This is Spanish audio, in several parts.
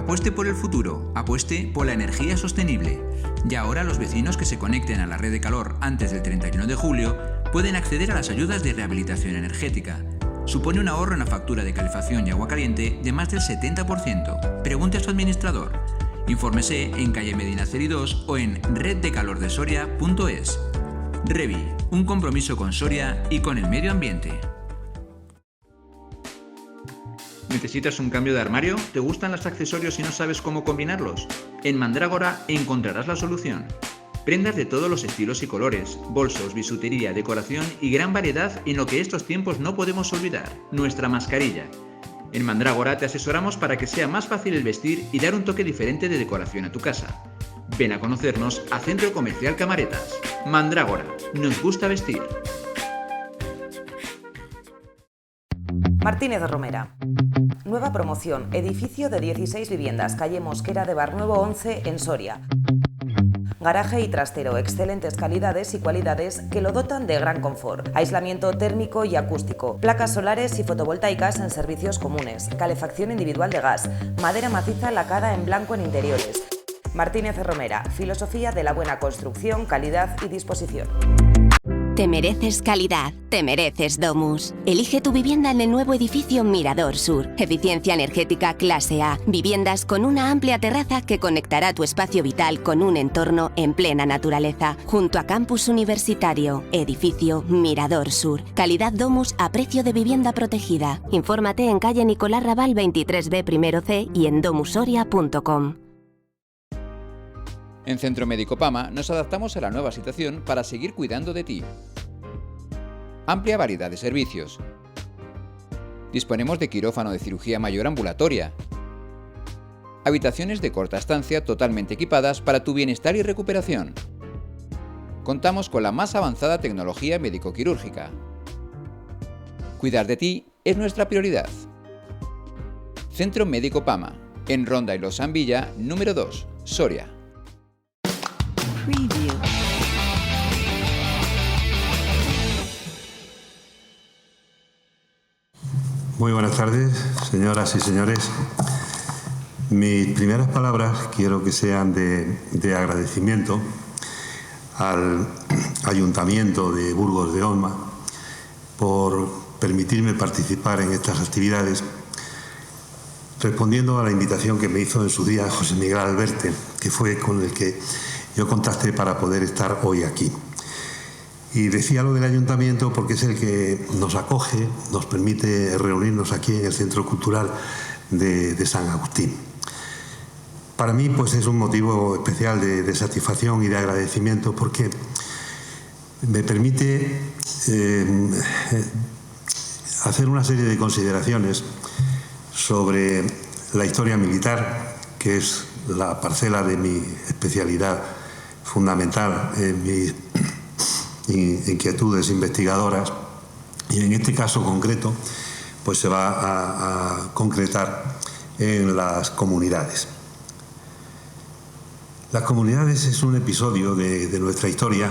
Apueste por el futuro, apueste por la energía sostenible. Y ahora los vecinos que se conecten a la red de calor antes del 31 de julio pueden acceder a las ayudas de rehabilitación energética. Supone un ahorro en la factura de calefacción y agua caliente de más del 70%. Pregunte a su administrador. Infórmese en calle Medina Celi 2 o en reddecalordesoria.es. Revi, un compromiso con Soria y con el medio ambiente. ¿Necesitas un cambio de armario? ¿Te gustan los accesorios y no sabes cómo combinarlos? En Mandrágora encontrarás la solución. Prendas de todos los estilos y colores, bolsos, bisutería, decoración y gran variedad en lo que estos tiempos no podemos olvidar, nuestra mascarilla. En Mandrágora te asesoramos para que sea más fácil el vestir y dar un toque diferente de decoración a tu casa. Ven a conocernos a Centro Comercial Camaretas. Mandrágora, nos gusta vestir. Martínez Romera. Nueva promoción, edificio de 16 viviendas, calle Mosquera de Barnuevo 11 en Soria. Garaje y trastero, excelentes calidades y cualidades que lo dotan de gran confort. Aislamiento térmico y acústico, placas solares y fotovoltaicas en servicios comunes, calefacción individual de gas, madera maciza lacada en blanco en interiores. Martínez Romera, filosofía de la buena construcción, calidad y disposición. Te mereces calidad, te mereces Domus. Elige tu vivienda en el nuevo edificio Mirador Sur. Eficiencia energética clase A. Viviendas con una amplia terraza que conectará tu espacio vital con un entorno en plena naturaleza. Junto a Campus Universitario. Edificio Mirador Sur. Calidad Domus a precio de vivienda protegida. Infórmate en calle Nicolás Raval 23B primero C y en domusoria.com. En Centro Médico Pama nos adaptamos a la nueva situación para seguir cuidando de ti. Amplia variedad de servicios. Disponemos de quirófano de cirugía mayor ambulatoria. Habitaciones de corta estancia totalmente equipadas para tu bienestar y recuperación. Contamos con la más avanzada tecnología médico-quirúrgica. Cuidar de ti es nuestra prioridad. Centro Médico Pama, en Ronda y Los San Villa, número 2, Soria. Preview. Muy buenas tardes, señoras y señores. Mis primeras palabras quiero que sean de agradecimiento al Ayuntamiento de Burgos de Osma por permitirme participar en estas actividades, respondiendo a la invitación que me hizo en su día José Miguel Alberte, que fue con el que yo contacté para poder estar hoy aquí. Y decía lo del ayuntamiento porque es el que nos acoge, nos permite reunirnos aquí en el Centro Cultural de San Agustín. Para mí, pues, es un motivo especial de satisfacción y de agradecimiento porque me permite hacer una serie de consideraciones sobre la historia militar, que es la parcela de mi especialidad fundamental en mis inquietudes investigadoras, y en este caso concreto pues se va a concretar en las comunidades. Las comunidades es un episodio de nuestra historia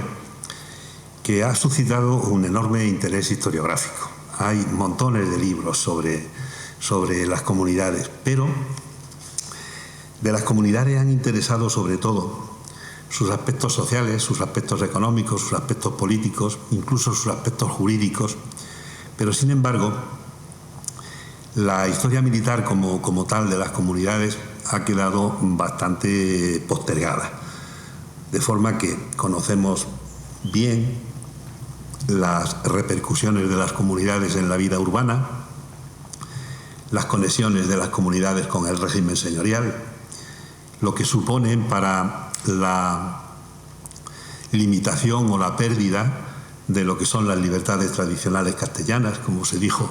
que ha suscitado un enorme interés historiográfico. Hay montones de libros sobre las comunidades, pero de las comunidades han interesado sobre todo sus aspectos sociales, sus aspectos económicos, sus aspectos políticos, incluso sus aspectos jurídicos, pero sin embargo la historia militar como tal de las comunidades ha quedado bastante postergada, de forma que conocemos bien las repercusiones de las comunidades en la vida urbana, las conexiones de las comunidades con el régimen señorial, lo que suponen para la limitación o la pérdida de lo que son las libertades tradicionales castellanas, como se dijo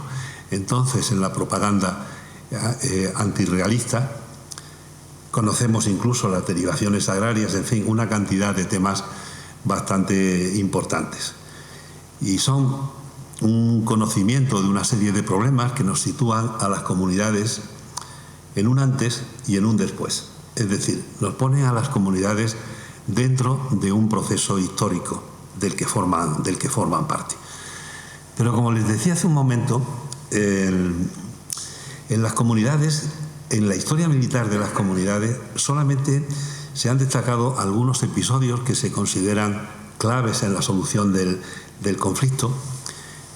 entonces en la propaganda antirrealista. Conocemos incluso las derivaciones agrarias, en fin, una cantidad de temas bastante importantes. Y son un conocimiento de una serie de problemas que nos sitúan a las comunidades en un antes y en un después. Es decir, nos ponen a las comunidades dentro de un proceso histórico del que forman parte. Pero como les decía hace un momento, en las comunidades en la historia militar de las comunidades solamente se han destacado algunos episodios que se consideran claves en la solución del conflicto,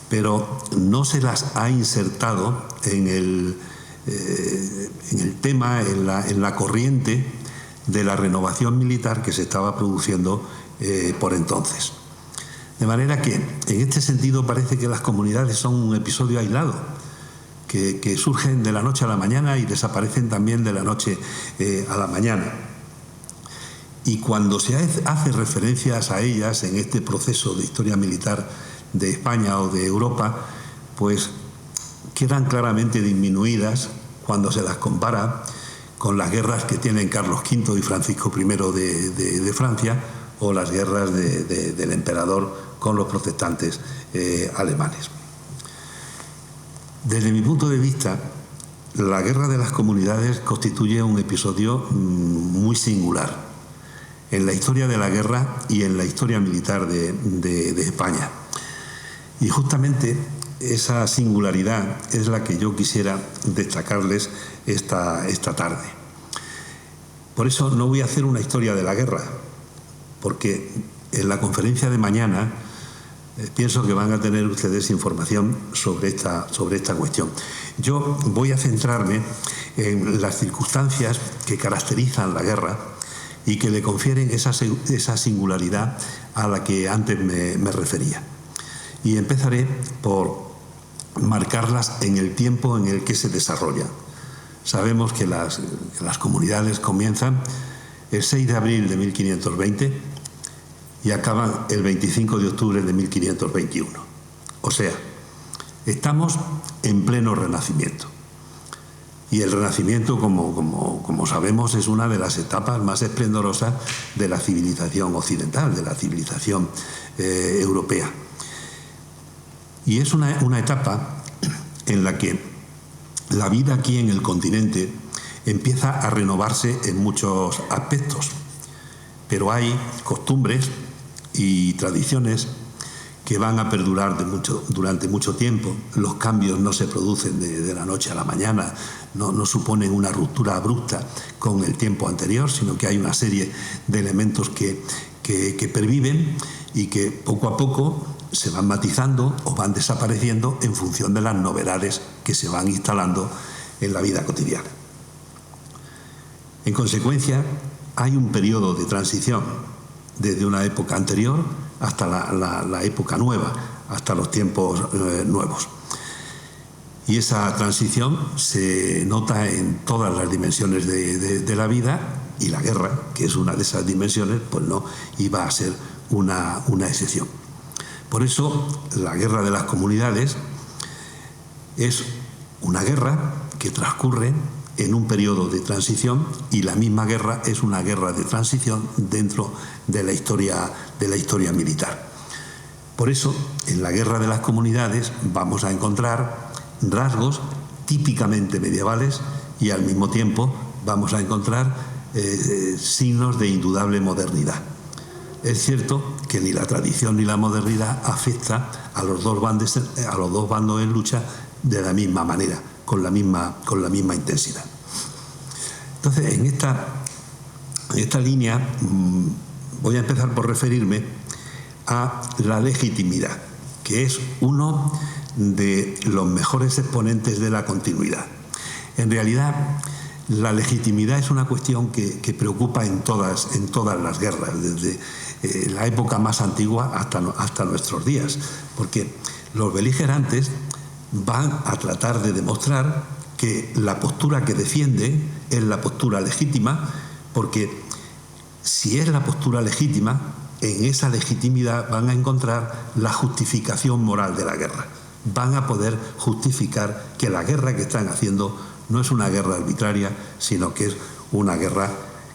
pero no se las ha insertado en el tema, en la corriente de la renovación militar que se estaba produciendo por entonces. De manera que, en este sentido, parece que las comunidades son un episodio aislado, que surgen de la noche a la mañana y desaparecen también de la noche a la mañana. Y cuando se hace referencias a ellas en este proceso de historia militar de España o de Europa, pues quedan claramente disminuidas cuando se las compara con las guerras que tienen Carlos V y Francisco I de Francia, o las guerras del emperador con los protestantes alemanes. Desde mi punto de vista, la Guerra de las Comunidades constituye un episodio muy singular en la historia de la guerra y en la historia militar de España. Y justamente esa singularidad es la que yo quisiera destacarles esta tarde. Por eso no voy a hacer una historia de la guerra, porque en la conferencia de mañana pienso que van a tener ustedes información sobre esta cuestión. Yo voy a centrarme en las circunstancias que caracterizan la guerra y que le confieren esa singularidad a la que antes me refería. Y empezaré por marcarlas en el tiempo en el que se desarrollan. Sabemos que las comunidades comienzan el 6 de abril de 1520 y acaban el 25 de octubre de 1521. O sea, estamos en pleno Renacimiento. Y el Renacimiento, como sabemos, es una de las etapas más esplendorosas de la civilización occidental, de la civilización europea. Y es una etapa en la que la vida aquí en el continente empieza a renovarse en muchos aspectos, pero hay costumbres y tradiciones que van a perdurar durante mucho tiempo. Los cambios no se producen de la noche a la mañana, no suponen una ruptura abrupta con el tiempo anterior, sino que hay una serie de elementos que perviven y que poco a poco se van matizando o van desapareciendo en función de las novedades que se van instalando en la vida cotidiana. En consecuencia, hay un periodo de transición desde una época anterior hasta la época nueva, hasta los tiempos nuevos. Y esa transición se nota en todas las dimensiones de la vida, y la guerra, que es una de esas dimensiones, pues no iba a ser una excepción. Por eso, la Guerra de las Comunidades es una guerra que transcurre en un periodo de transición, y la misma guerra es una guerra de transición dentro de la historia militar. Por eso, en la Guerra de las Comunidades vamos a encontrar rasgos típicamente medievales y al mismo tiempo vamos a encontrar signos de indudable modernidad. Es cierto que ni la tradición ni la modernidad afecta a los dos bandos en lucha de la misma manera, con la misma intensidad. Entonces, en esta línea voy a empezar por referirme a la legitimidad, que es uno de los mejores exponentes de la continuidad. En realidad, la legitimidad es una cuestión que preocupa en todas las guerras, desde la época más antigua hasta nuestros días, porque los beligerantes van a tratar de demostrar que la postura que defienden es la postura legítima, porque si es la postura legítima, en esa legitimidad van a encontrar la justificación moral de la guerra. Van a poder justificar que la guerra que están haciendo no es una guerra arbitraria, sino que es una guerra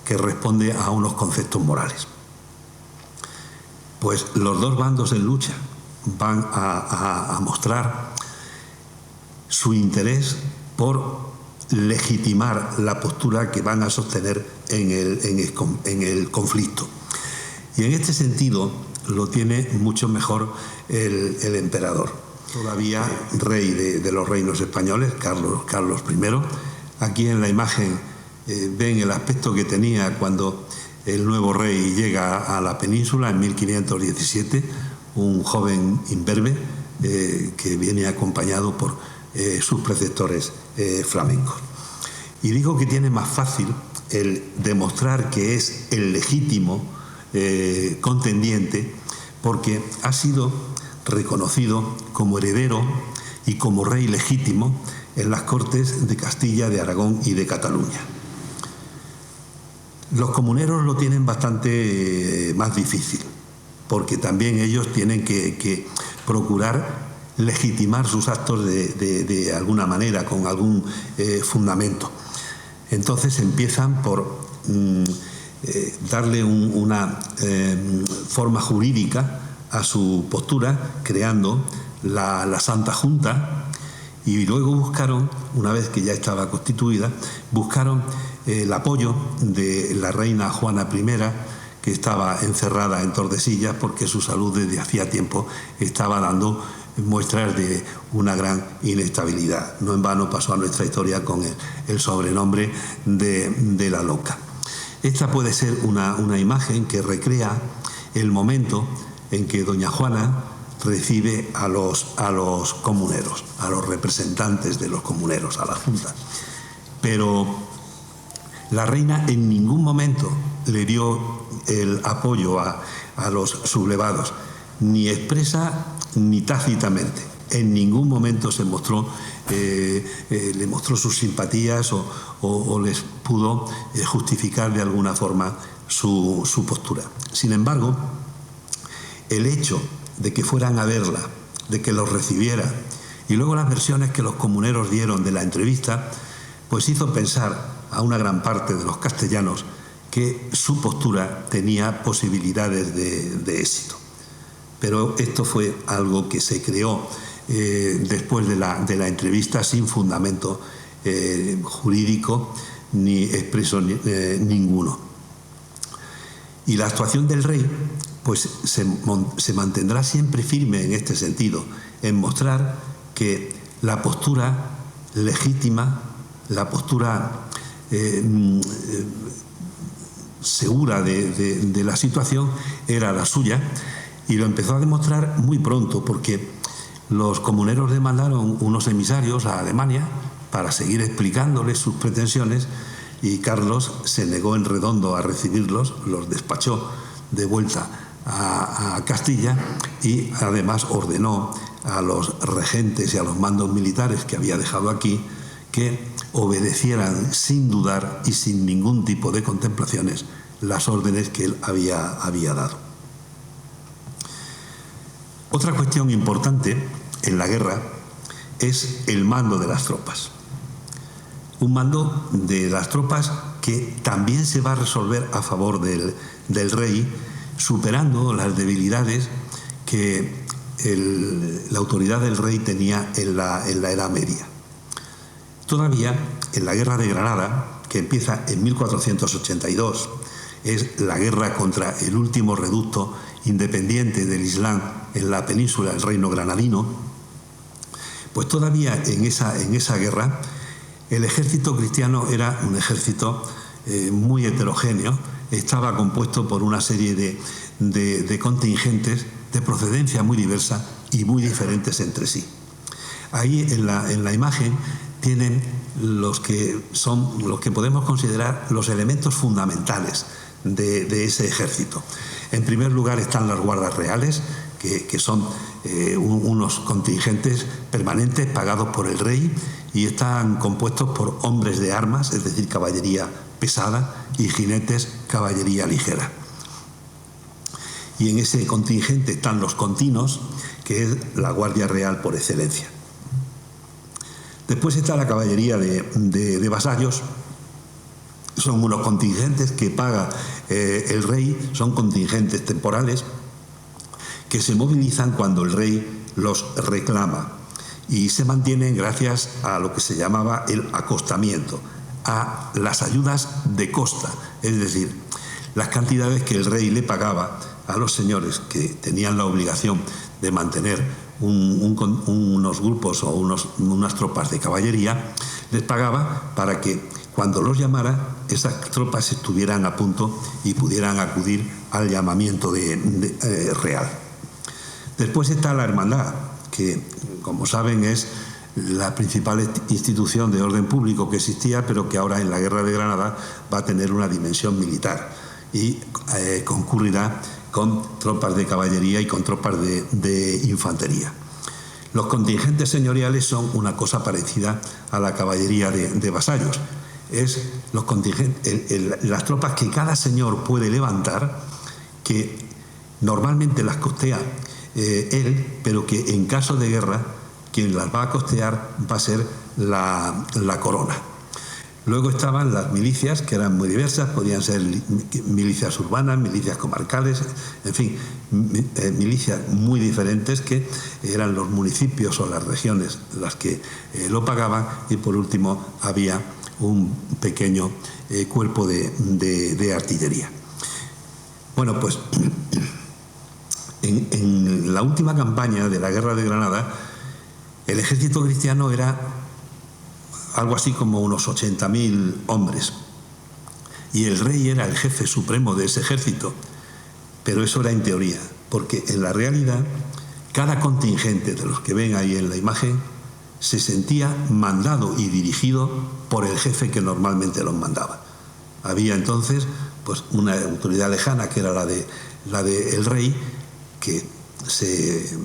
que responde a unos conceptos morales. Pues los dos bandos en lucha van a mostrar su interés por legitimar la postura que van a sostener en el conflicto. Y en este sentido lo tiene mucho mejor el emperador. Todavía rey de los reinos españoles, Carlos I, Aquí en la imagen ven el aspecto que tenía cuando el nuevo rey llega a la península en 1517, un joven imberbe que viene acompañado por sus preceptores flamencos. Y digo que tiene más fácil el demostrar que es el legítimo contendiente, porque ha sido reconocido como heredero y como rey legítimo en las Cortes de Castilla, de Aragón y de Cataluña. Los comuneros lo tienen bastante más difícil, porque también ellos tienen que procurar legitimar sus actos de alguna manera, con algún fundamento. Entonces empiezan por darle una forma jurídica a su postura, creando la Santa Junta, y luego buscaron, una vez que ya estaba constituida, buscaron el apoyo de la reina Juana I, que estaba encerrada en Tordesillas porque su salud desde hacía tiempo estaba dando muestras de una gran inestabilidad. No en vano pasó a nuestra historia con el sobrenombre de la loca. Esta puede ser una imagen que recrea el momento en que doña Juana recibe a los comuneros, a los representantes de los comuneros, a la Junta. Pero la reina en ningún momento le dio el apoyo a los sublevados, ni expresa ni tácitamente. En ningún momento se mostró, le mostró sus simpatías o les pudo justificar de alguna forma su postura. Sin embargo, el hecho de que fueran a verla, de que los recibiera, y luego las versiones que los comuneros dieron de la entrevista, pues hizo pensar a una gran parte de los castellanos que su postura tenía posibilidades de éxito. Pero esto fue algo que se creó después de la entrevista sin fundamento jurídico ni expreso ninguno. Y la actuación del rey pues se mantendrá siempre firme en este sentido, en mostrar que la postura legítima, la postura segura de la situación era la suya, y lo empezó a demostrar muy pronto, porque los comuneros le mandaron unos emisarios a Alemania para seguir explicándoles sus pretensiones, y Carlos se negó en redondo a recibirlos, los despachó de vuelta a Castilla, y además ordenó a los regentes y a los mandos militares que había dejado aquí que obedecieran sin dudar y sin ningún tipo de contemplaciones las órdenes que él había dado. Otra cuestión importante en la guerra es el mando de las tropas. Un mando de las tropas que también se va a resolver a favor del rey, superando las debilidades que la autoridad del rey tenía en la Edad Media. Todavía en la Guerra de Granada, que empieza en 1482, es la guerra contra el último reducto independiente del Islam en la península, el reino granadino, pues todavía en esa guerra el ejército cristiano era un ejército muy heterogéneo. Estaba compuesto por una serie de contingentes de procedencia muy diversa y muy diferentes entre sí. Ahí en la imagen tienen los que podemos considerar los elementos fundamentales de ese ejército. En primer lugar están las guardas reales, que son unos contingentes permanentes pagados por el rey, y están compuestos por hombres de armas, es decir, caballería pesada, y jinetes, caballería ligera. Y en ese contingente están los continos, que es la Guardia Real por excelencia. Después está la caballería de vasallos. Son unos contingentes que paga el rey, son contingentes temporales que se movilizan cuando el rey los reclama, y se mantienen gracias a lo que se llamaba el acostamiento, a las ayudas de costa, es decir, las cantidades que el rey le pagaba a los señores que tenían la obligación de mantener unos grupos o unas tropas de caballería, les pagaba para que cuando los llamara esas tropas estuvieran a punto y pudieran acudir al llamamiento real. Después está la hermandad, que como saben es la principal institución de orden público que existía, pero que ahora en la Guerra de Granada va a tener una dimensión militar y concurrirá con tropas de caballería y con tropas de infantería. Los contingentes señoriales son una cosa parecida a la caballería de vasallos. Es los contingentes, las tropas que cada señor puede levantar, que normalmente las costea él, pero que en caso de guerra quien las va a costear va a ser la corona. Luego estaban las milicias, que eran muy diversas, podían ser milicias urbanas, milicias comarcales, en fin, milicias muy diferentes que eran los municipios o las regiones las que lo pagaban, y por último había un pequeño cuerpo de artillería. Bueno, pues en la última campaña de la Guerra de Granada, el ejército cristiano era algo así como unos 80.000 hombres, y el rey era el jefe supremo de ese ejército, pero eso era en teoría, porque en la realidad cada contingente de los que ven ahí en la imagen se sentía mandado y dirigido por el jefe que normalmente los mandaba. Había entonces pues una autoridad lejana, que era la de el rey, que se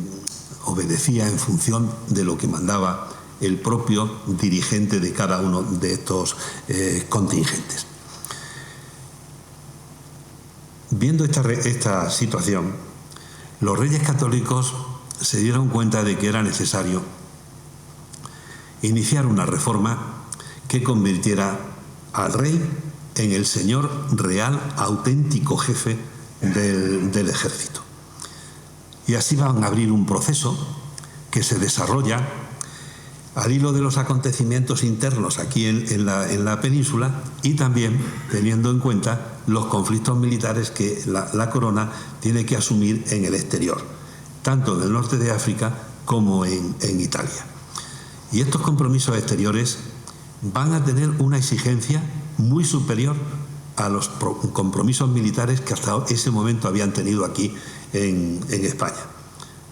obedecía en función de lo que mandaba el propio dirigente de cada uno de estos contingentes. Viendo esta situación, los reyes católicos se dieron cuenta de que era necesario iniciar una reforma que convirtiera al rey en el señor real, auténtico jefe del ejército. Y así van a abrir un proceso que se desarrolla al hilo de los acontecimientos internos aquí en la península, y también teniendo en cuenta los conflictos militares que la corona tiene que asumir en el exterior, tanto en el norte de África como en Italia. Y estos compromisos exteriores van a tener una exigencia muy superior a los compromisos militares que hasta ese momento habían tenido aquí en España.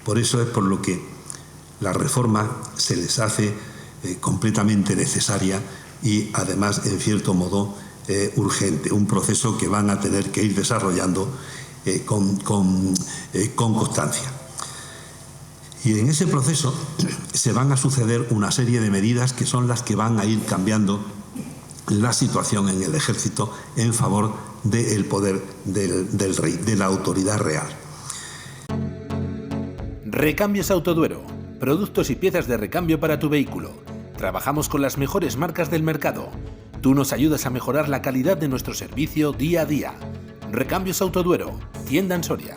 Por eso es por lo que la reforma se les hace completamente necesaria y además, en cierto modo, urgente, un proceso que van a tener que ir desarrollando con constancia. Y en ese proceso se van a suceder una serie de medidas que son las que van a ir cambiando la situación en el ejército en favor del poder del rey, de la autoridad real. Recambios Autoduero. Productos y piezas de recambio para tu vehículo. Trabajamos con las mejores marcas del mercado. Tú nos ayudas a mejorar la calidad de nuestro servicio día a día. Recambios Autoduero. Tienda en Soria.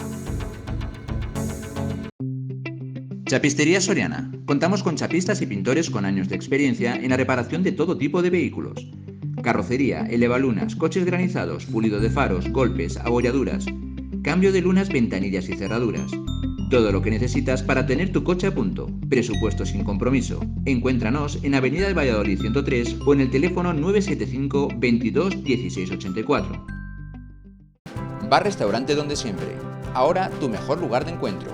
Chapistería Soriana. Contamos con chapistas y pintores con años de experiencia en la reparación de todo tipo de vehículos. Carrocería, elevalunas, coches granizados, pulido de faros, golpes, abolladuras, cambio de lunas, ventanillas y cerraduras. Todo lo que necesitas para tener tu coche a punto. Presupuesto sin compromiso. Encuéntranos en Avenida de Valladolid 103 o en el teléfono 975 22 16 84. Bar Restaurante Donde Siempre. Ahora tu mejor lugar de encuentro.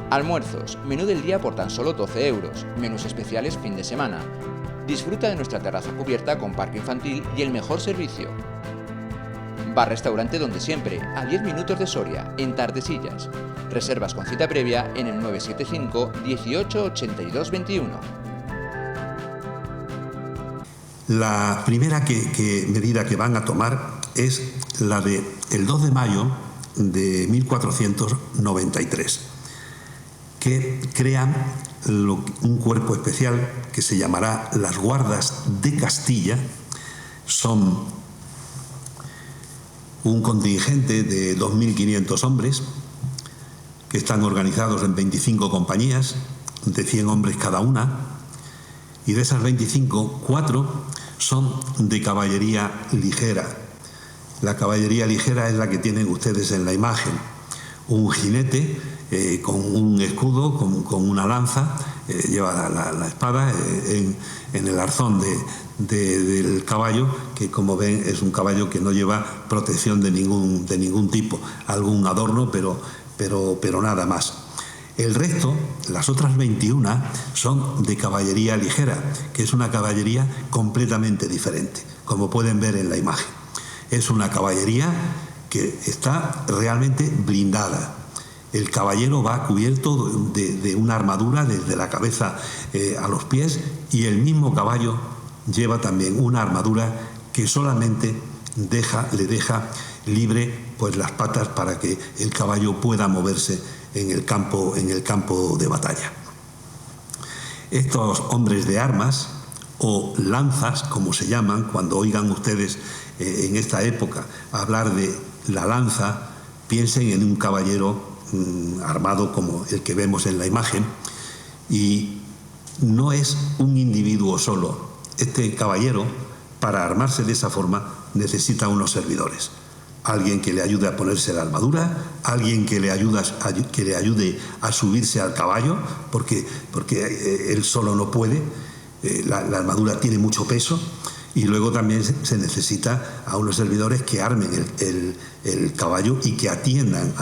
Almuerzos, menú del día por tan solo 12 euros, menús especiales fin de semana. Disfruta de nuestra terraza cubierta con parque infantil y el mejor servicio. Bar Restaurante Donde Siempre, a 10 minutos de Soria, en Tardesillas. Reservas con cita previa en el 975 18 82 21. La primera medida que van a tomar es la de el 2 de mayo de 1493, que crean un cuerpo especial que se llamará las Guardas de Castilla. Son un contingente de 2.500 hombres que están organizados en 25 compañías de 100 hombres cada una, y de esas 25, 4 son de caballería ligera. La caballería ligera es la que tienen ustedes en la imagen, un jinete con un escudo, con una lanza, lleva la espada en el arzón del caballo, que como ven es un caballo que no lleva protección de ningún tipo, algún adorno, pero nada más. El resto, las otras 21, son de caballería ligera, que es una caballería completamente diferente, como pueden ver en la imagen. Es una caballería que está realmente blindada. El caballero va cubierto de una armadura desde la cabeza a los pies, y el mismo caballo lleva también una armadura que solamente le deja libre pues las patas para que el caballo pueda moverse en el campo de batalla. Estos hombres de armas, o lanzas, como se llaman, cuando oigan ustedes en esta época hablar de la lanza, piensen en un caballero armado como el que vemos en la imagen, y no es un individuo solo. Este caballero, para armarse de esa forma, necesita unos servidores. Alguien que le ayude a ponerse la armadura, alguien que le ayude a subirse al caballo, porque él solo no puede, la armadura tiene mucho peso, y luego también se necesita a unos servidores que armen el caballo y que atiendan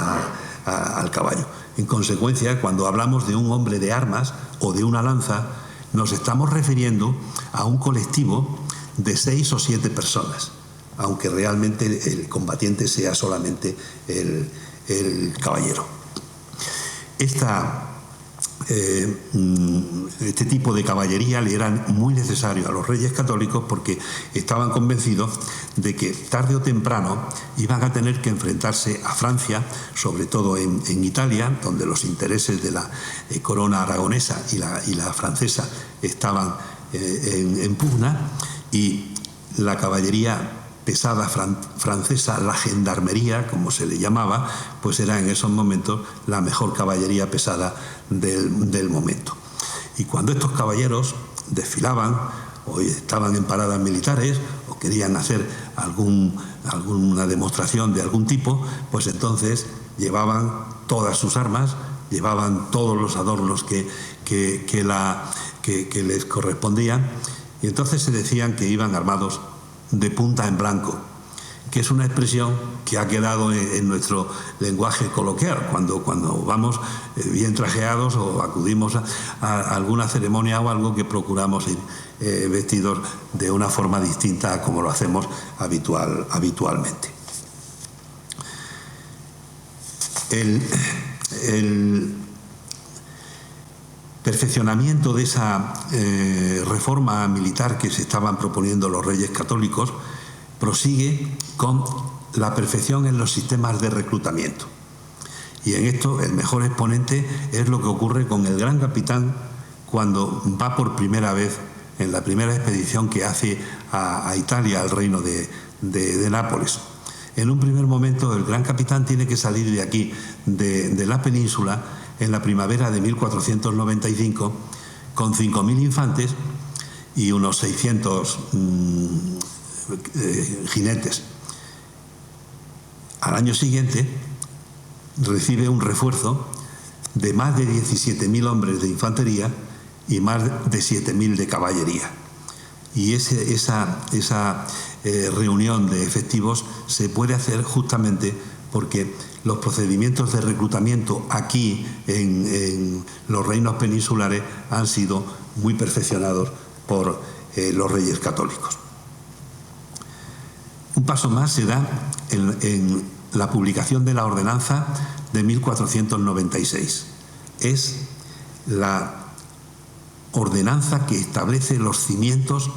al caballo. En consecuencia, cuando hablamos de un hombre de armas o de una lanza, nos estamos refiriendo a un colectivo de 6 o 7 personas, aunque realmente el combatiente sea solamente el caballero. Este tipo de caballería le era muy necesario a los reyes católicos, porque estaban convencidos de que tarde o temprano iban a tener que enfrentarse a Francia, sobre todo en Italia, donde los intereses de la corona aragonesa y la francesa estaban en pugna, y la caballería pesada francesa, la gendarmería, como se le llamaba, pues era en esos momentos la mejor caballería pesada del momento. Y cuando estos caballeros desfilaban, o estaban en paradas militares, o querían hacer alguna demostración de algún tipo, pues entonces llevaban todas sus armas, llevaban todos los adornos que les correspondían, y entonces se decían que iban armados de punta en blanco, que es una expresión que ha quedado en nuestro lenguaje coloquial, cuando vamos bien trajeados o acudimos a alguna ceremonia o algo, que procuramos ir vestidos de una forma distinta a como lo hacemos habitualmente. El perfeccionamiento de esa reforma militar que se estaban proponiendo los reyes católicos prosigue con la perfección en los sistemas de reclutamiento. Y en esto el mejor exponente es lo que ocurre con el gran capitán cuando va por primera vez, en la primera expedición que hace a Italia, al reino de Nápoles. En un primer momento el gran capitán tiene que salir de aquí, de la península, en la primavera de 1495, con 5.000 infantes y unos 600 jinetes. Al año siguiente recibe un refuerzo de más de 17.000 hombres de infantería y más de 7.000 de caballería. Y esa reunión de efectivos se puede hacer justamente porque los procedimientos de reclutamiento aquí en los reinos peninsulares han sido muy perfeccionados por los reyes católicos. Un paso más se da en la publicación de la ordenanza de 1496. Es la ordenanza que establece los cimientos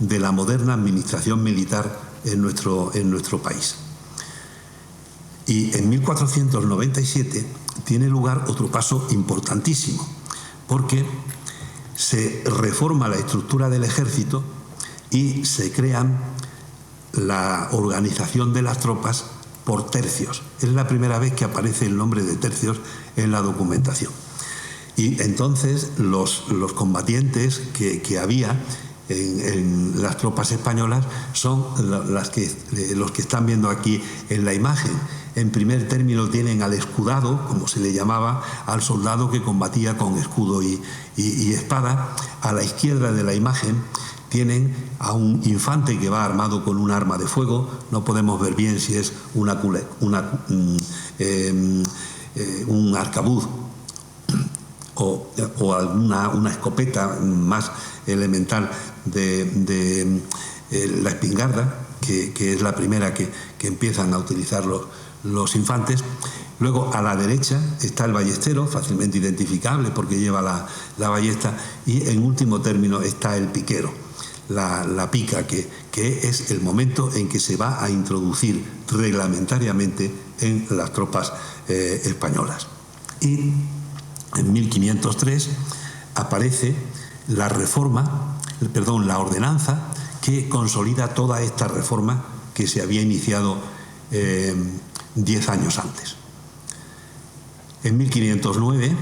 de la moderna administración militar en nuestro país. Y en 1497 tiene lugar otro paso importantísimo, porque se reforma la estructura del ejército y se crean la organización de las tropas por tercios. Es la primera vez que aparece el nombre de tercios en la documentación. Y entonces los combatientes que había en las tropas españolas son los que están viendo aquí en la imagen. En primer término tienen al escudado, como se le llamaba, al soldado que combatía con escudo y espada. A la izquierda de la imagen tienen a un infante que va armado con un arma de fuego. No podemos ver bien si es un arcabuz o una escopeta más elemental de la espingarda, que es la primera que empiezan a utilizar los infantes. Luego a la derecha está el ballestero, fácilmente identificable porque lleva la ballesta, y en último término está el piquero, la pica, que es el momento en que se va a introducir reglamentariamente en las tropas españolas. Y en 1503 aparece la ordenanza que consolida toda esta reforma que se había iniciado 10 años antes. En 1509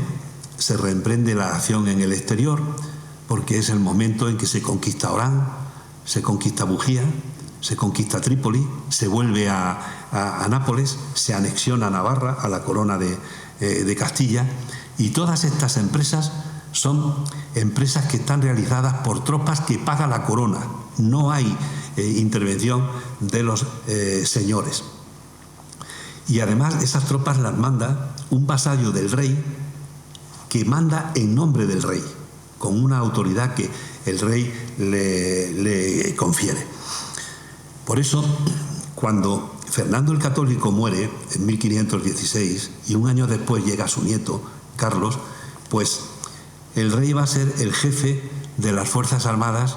se reemprende la acción en el exterior, porque es el momento en que se conquista Orán, se conquista Bujía, se conquista Trípoli, se vuelve a Nápoles, se anexiona Navarra a la corona de Castilla, y todas estas empresas son empresas que están realizadas por tropas que paga la corona. No hay intervención de los señores. Y además esas tropas las manda un vasallo del rey, que manda en nombre del rey, con una autoridad que el rey le confiere. Por eso, cuando Fernando el Católico muere en 1516 y un año después llega su nieto, Carlos, pues el rey va a ser el jefe de las Fuerzas Armadas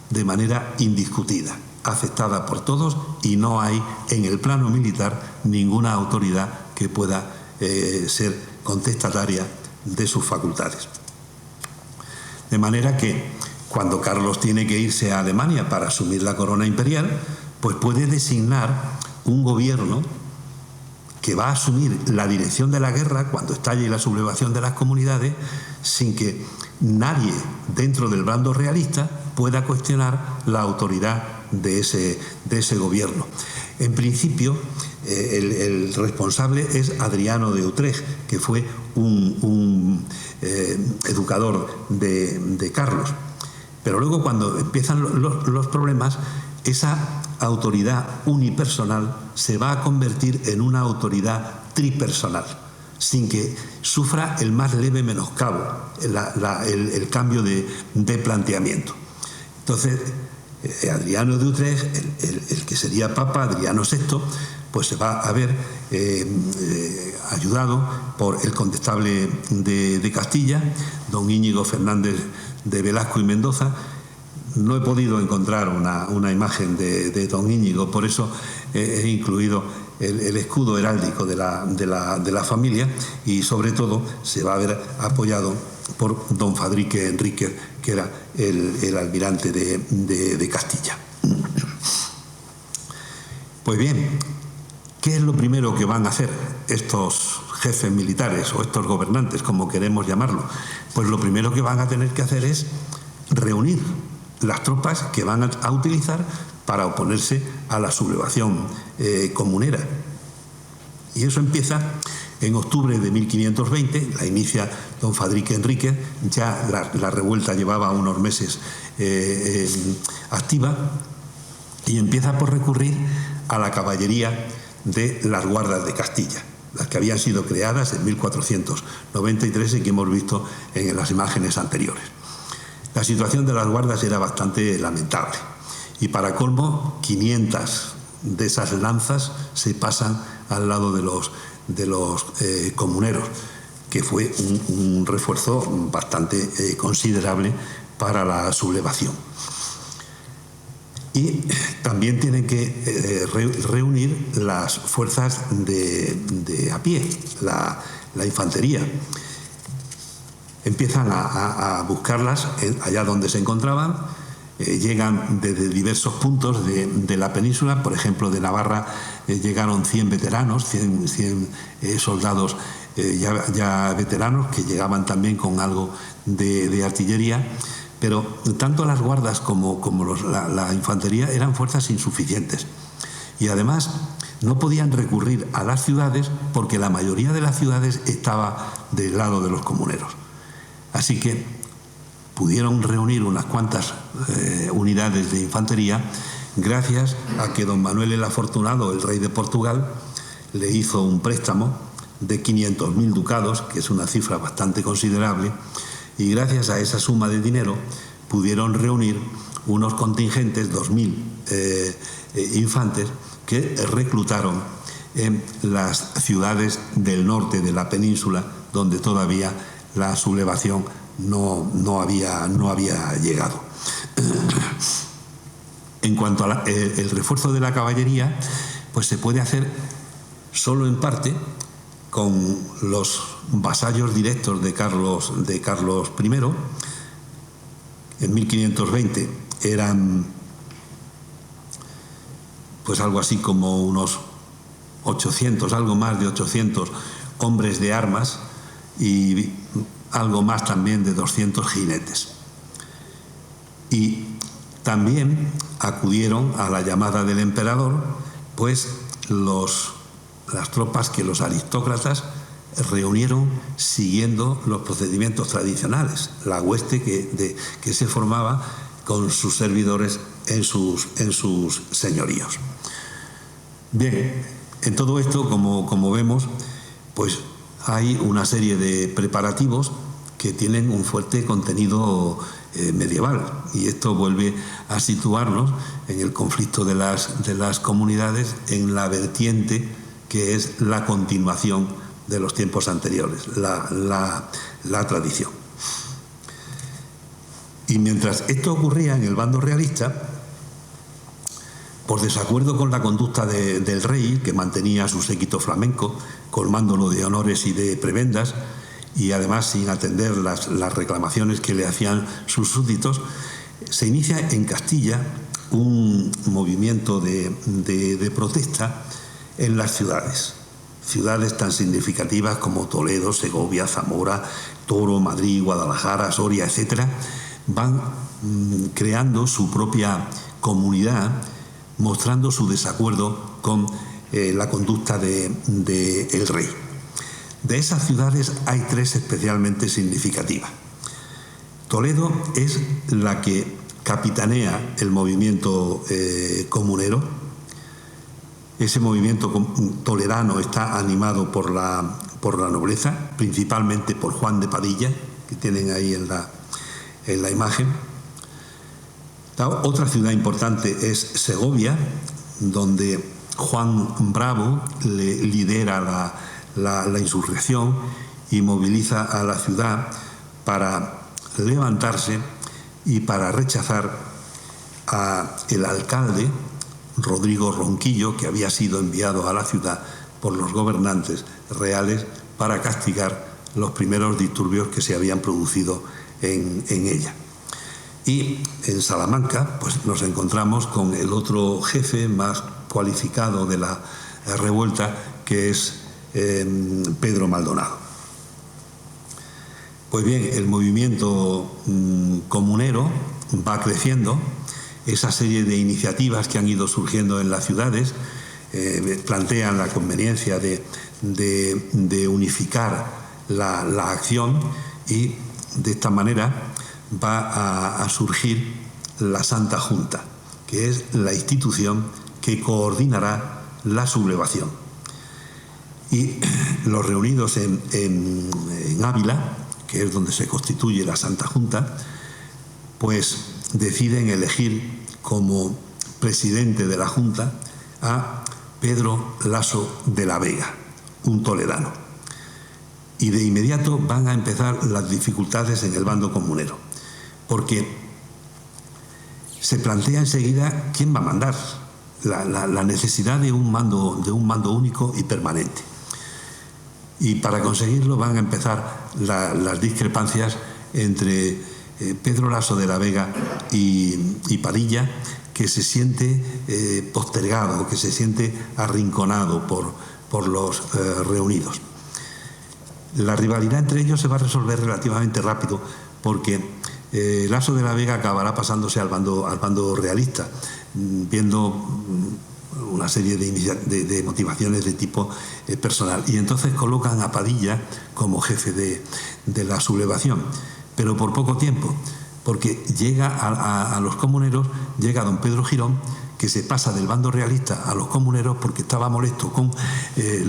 de manera indiscutida, aceptada por todos, y no hay en el plano militar ninguna autoridad que pueda ser contestataria de sus facultades. De manera que cuando Carlos tiene que irse a Alemania para asumir la corona imperial, pues puede designar un gobierno que va a asumir la dirección de la guerra cuando estalle la sublevación de las comunidades, sin que nadie dentro del bando realista pueda cuestionar la autoridad de ese gobierno. En principio, el responsable es Adriano de Utrecht, que fue un educador de Carlos. Pero luego, cuando empiezan los problemas, esa autoridad unipersonal se va a convertir en una autoridad tripersonal, sin que sufra el más leve menoscabo el cambio de planteamiento. Entonces, Adriano de Utrecht, el que sería Papa, Adriano VI, pues se va a ver ayudado por el condestable de Castilla, don Íñigo Fernández de Velasco y Mendoza. No he podido encontrar una imagen de don Íñigo, por eso he incluido el escudo heráldico de la familia, y sobre todo se va a ver apoyado por don Fadrique Enríquez, que era el almirante de Castilla. Pues bien, ¿qué es lo primero que van a hacer estos jefes militares o estos gobernantes, como queremos llamarlo? Pues lo primero que van a tener que hacer es reunir las tropas que van a utilizar para oponerse a la sublevación comunera. Y eso empieza en octubre de 1520, la inicia don Fadrique Enríquez. Ya la revuelta llevaba unos meses activa, y empieza por recurrir a la caballería de las guardas de Castilla, las que habían sido creadas en 1493 y que hemos visto en las imágenes anteriores. La situación de las guardas era bastante lamentable, y para colmo 500 de esas lanzas se pasan al lado de los comuneros, que fue un refuerzo bastante considerable para la sublevación. Y también tienen que reunir las fuerzas de a pie, la infantería. Empiezan a buscarlas allá donde se encontraban. Llegan desde diversos puntos de la península. Por ejemplo, de Navarra llegaron 100 veteranos, 100 soldados ya veteranos, que llegaban también con algo de artillería. Pero tanto las guardas como la infantería eran fuerzas insuficientes. Y además, no podían recurrir a las ciudades porque la mayoría de las ciudades estaba del lado de los comuneros. Así que pudieron reunir unas cuantas unidades de infantería gracias a que don Manuel el Afortunado, el rey de Portugal, le hizo un préstamo de 500.000 ducados, que es una cifra bastante considerable, y gracias a esa suma de dinero pudieron reunir unos contingentes, 2.000 infantes, que reclutaron en las ciudades del norte de la península, donde todavía la sublevación no había llegado. En cuanto al refuerzo de la caballería, pues se puede hacer solo en parte con los vasallos directos de Carlos I. En 1520 eran pues algo así como unos 800, algo más de 800 hombres de armas y algo más también de 200 jinetes. Y también acudieron a la llamada del emperador pues las tropas que los aristócratas reunieron siguiendo los procedimientos tradicionales, la hueste que se formaba con sus servidores en sus señoríos. Bien, en todo esto, como vemos, pues hay una serie de preparativos que tienen un fuerte contenido medieval, y esto vuelve a situarnos en el conflicto de las comunidades en la vertiente que es la continuación de los tiempos anteriores, la tradición. Y mientras esto ocurría en el bando realista, por desacuerdo con la conducta del rey, que mantenía su séquito flamenco, colmándolo de honores y de prebendas, y además sin atender las reclamaciones que le hacían sus súbditos, se inicia en Castilla un movimiento de protesta en las ciudades tan significativas como Toledo, Segovia, Zamora, Toro, Madrid, Guadalajara, Soria, etc., van creando su propia comunidad, mostrando su desacuerdo con la conducta del rey. De esas ciudades hay tres especialmente significativas. Toledo es la que capitanea el movimiento comunero. Ese movimiento toledano está animado por la nobleza, principalmente por Juan de Padilla, que tienen ahí en la imagen. Otra ciudad importante es Segovia, donde Juan Bravo lidera la insurrección y moviliza a la ciudad para levantarse y para rechazar al alcalde Rodrigo Ronquillo, que había sido enviado a la ciudad por los gobernantes reales para castigar los primeros disturbios que se habían producido en ella. Y en Salamanca pues nos encontramos con el otro jefe más cualificado de la revuelta, que es Pedro Maldonado. Pues bien, el movimiento comunero va creciendo. Esa serie de iniciativas que han ido surgiendo en las ciudades plantean la conveniencia de unificar la acción, y de esta manera va a surgir la Santa Junta, que es la institución que coordinará la sublevación. Y los reunidos en Ávila, que es donde se constituye la Santa Junta, pues deciden elegir como presidente de la Junta a Pedro Laso de la Vega, un toledano. Y de inmediato van a empezar las dificultades en el bando comunero, porque se plantea enseguida quién va a mandar, la necesidad de un mando único y permanente. Y para conseguirlo van a empezar las discrepancias entre Pedro Laso de la Vega y Padilla, que se siente postergado, que se siente arrinconado por los reunidos. La rivalidad entre ellos se va a resolver relativamente rápido, porque Laso de la Vega acabará pasándose al bando realista, viendo una serie de motivaciones de tipo personal. Y entonces colocan a Padilla como jefe de la sublevación, pero por poco tiempo, porque llega a los comuneros, llega don Pedro Girón, que se pasa del bando realista a los comuneros porque estaba molesto con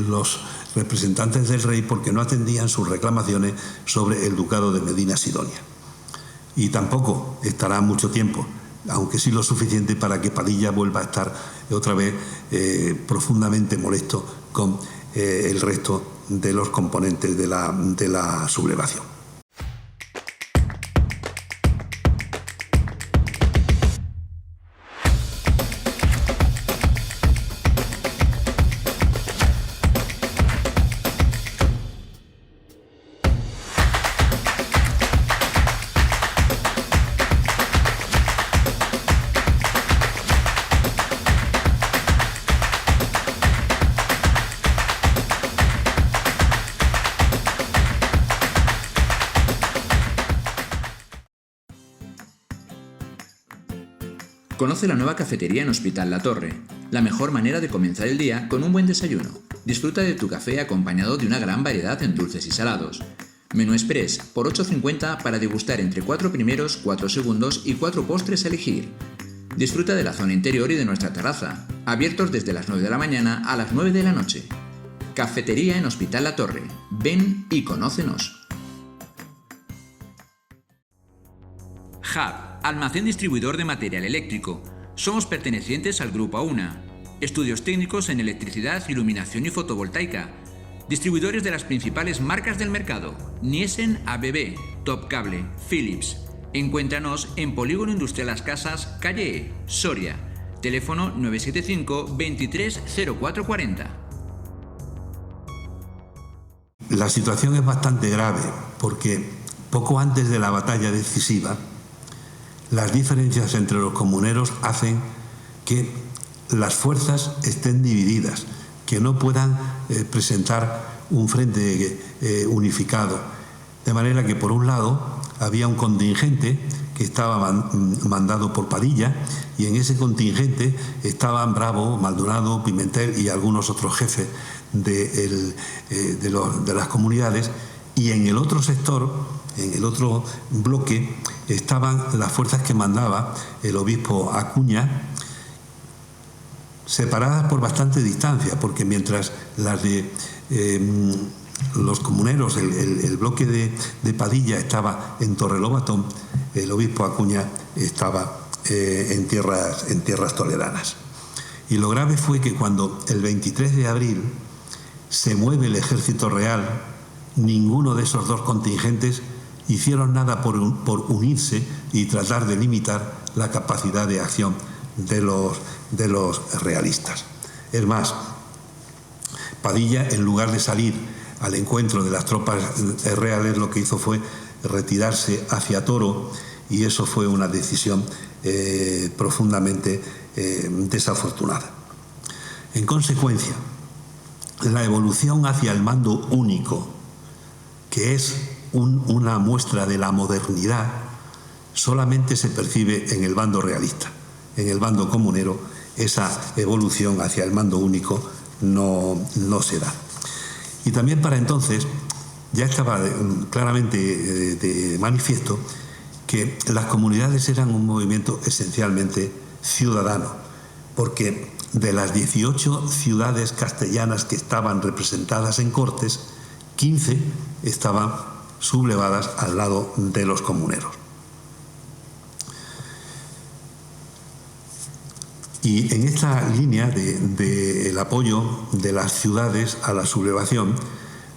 los representantes del rey porque no atendían sus reclamaciones sobre el ducado de Medina Sidonia. Y tampoco estará mucho tiempo, aunque sí lo suficiente para que Padilla vuelva a estar otra vez profundamente molesto con el resto de los componentes de la sublevación. Conoce la nueva cafetería en Hospital La Torre, la mejor manera de comenzar el día con un buen desayuno. Disfruta de tu café acompañado de una gran variedad en dulces y salados. Menú express por 8,50 para degustar entre 4 primeros, 4 segundos y 4 postres a elegir. Disfruta de la zona interior y de nuestra terraza, abiertos desde las 9 de la mañana a las 9 de la noche. Cafetería en Hospital La Torre. Ven y conócenos. Hub, almacén distribuidor de material eléctrico. Somos pertenecientes al Grupo AUNA. Estudios técnicos en electricidad, iluminación y fotovoltaica. Distribuidores de las principales marcas del mercado: Nielsen, ABB, Top Cable, Philips. Encuéntranos en Polígono Industrial Las Casas, calle E, Soria. Teléfono 975 23 0440. La situación es bastante grave porque poco antes de la batalla decisiva, las diferencias entre los comuneros hacen que las fuerzas estén divididas, que no puedan presentar un frente unificado. De manera que, por un lado, había un contingente que estaba mandado por Padilla, y en ese contingente estaban Bravo, Maldonado, Pimentel y algunos otros jefes de las comunidades, y en el otro sector, en el otro bloque, estaban las fuerzas que mandaba el obispo Acuña, separadas por bastante distancia, porque mientras las de los comuneros, el bloque de Padilla estaba en Torrelobatón, el obispo Acuña estaba en tierras toledanas. Y lo grave fue que cuando el 23 de abril se mueve el ejército real, ninguno de esos dos contingentes hicieron nada por unirse y tratar de limitar la capacidad de acción de los realistas. Es más, Padilla, en lugar de salir al encuentro de las tropas reales, lo que hizo fue retirarse hacia Toro, y eso fue una decisión profundamente desafortunada. En consecuencia, la evolución hacia el mando único, que es una muestra de la modernidad, solamente se percibe en el bando realista. En el bando comunero, esa evolución hacia el mando único no se da. Y también para entonces ya estaba claramente de manifiesto que las comunidades eran un movimiento esencialmente ciudadano, porque de las 18 ciudades castellanas que estaban representadas en Cortes, 15 estaban sublevadas al lado de los comuneros. Y en esta línea del apoyo de las ciudades a la sublevación,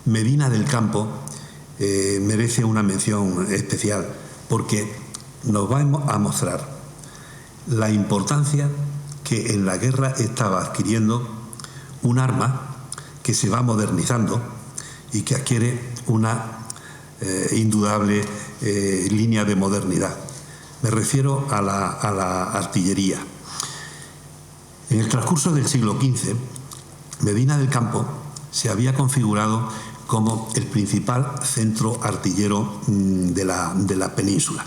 Medina del Campo merece una mención especial, porque nos va a mostrar la importancia que en la guerra estaba adquiriendo un arma que se va modernizando y que adquiere una indudable línea de modernidad. Me refiero a la artillería. En el transcurso del siglo XV, Medina del Campo se había configurado como el principal centro artillero de la península.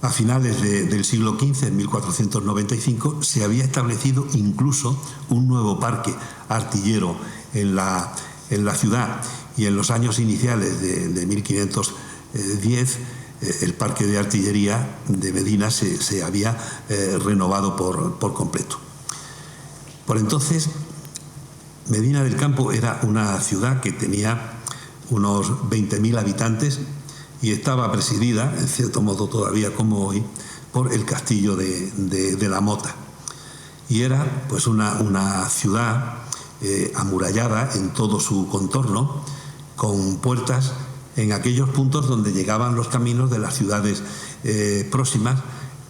A finales del siglo XV, en 1495, se había establecido incluso un nuevo parque artillero en la ciudad, y en los años iniciales de 1510 el parque de artillería de Medina se había renovado por completo. Por entonces, Medina del Campo era una ciudad que tenía unos 20.000 habitantes y estaba presidida, en cierto modo todavía como hoy, por el castillo de la Mota. Y era pues una ciudad amurallada en todo su contorno, con puertas en aquellos puntos donde llegaban los caminos de las ciudades próximas,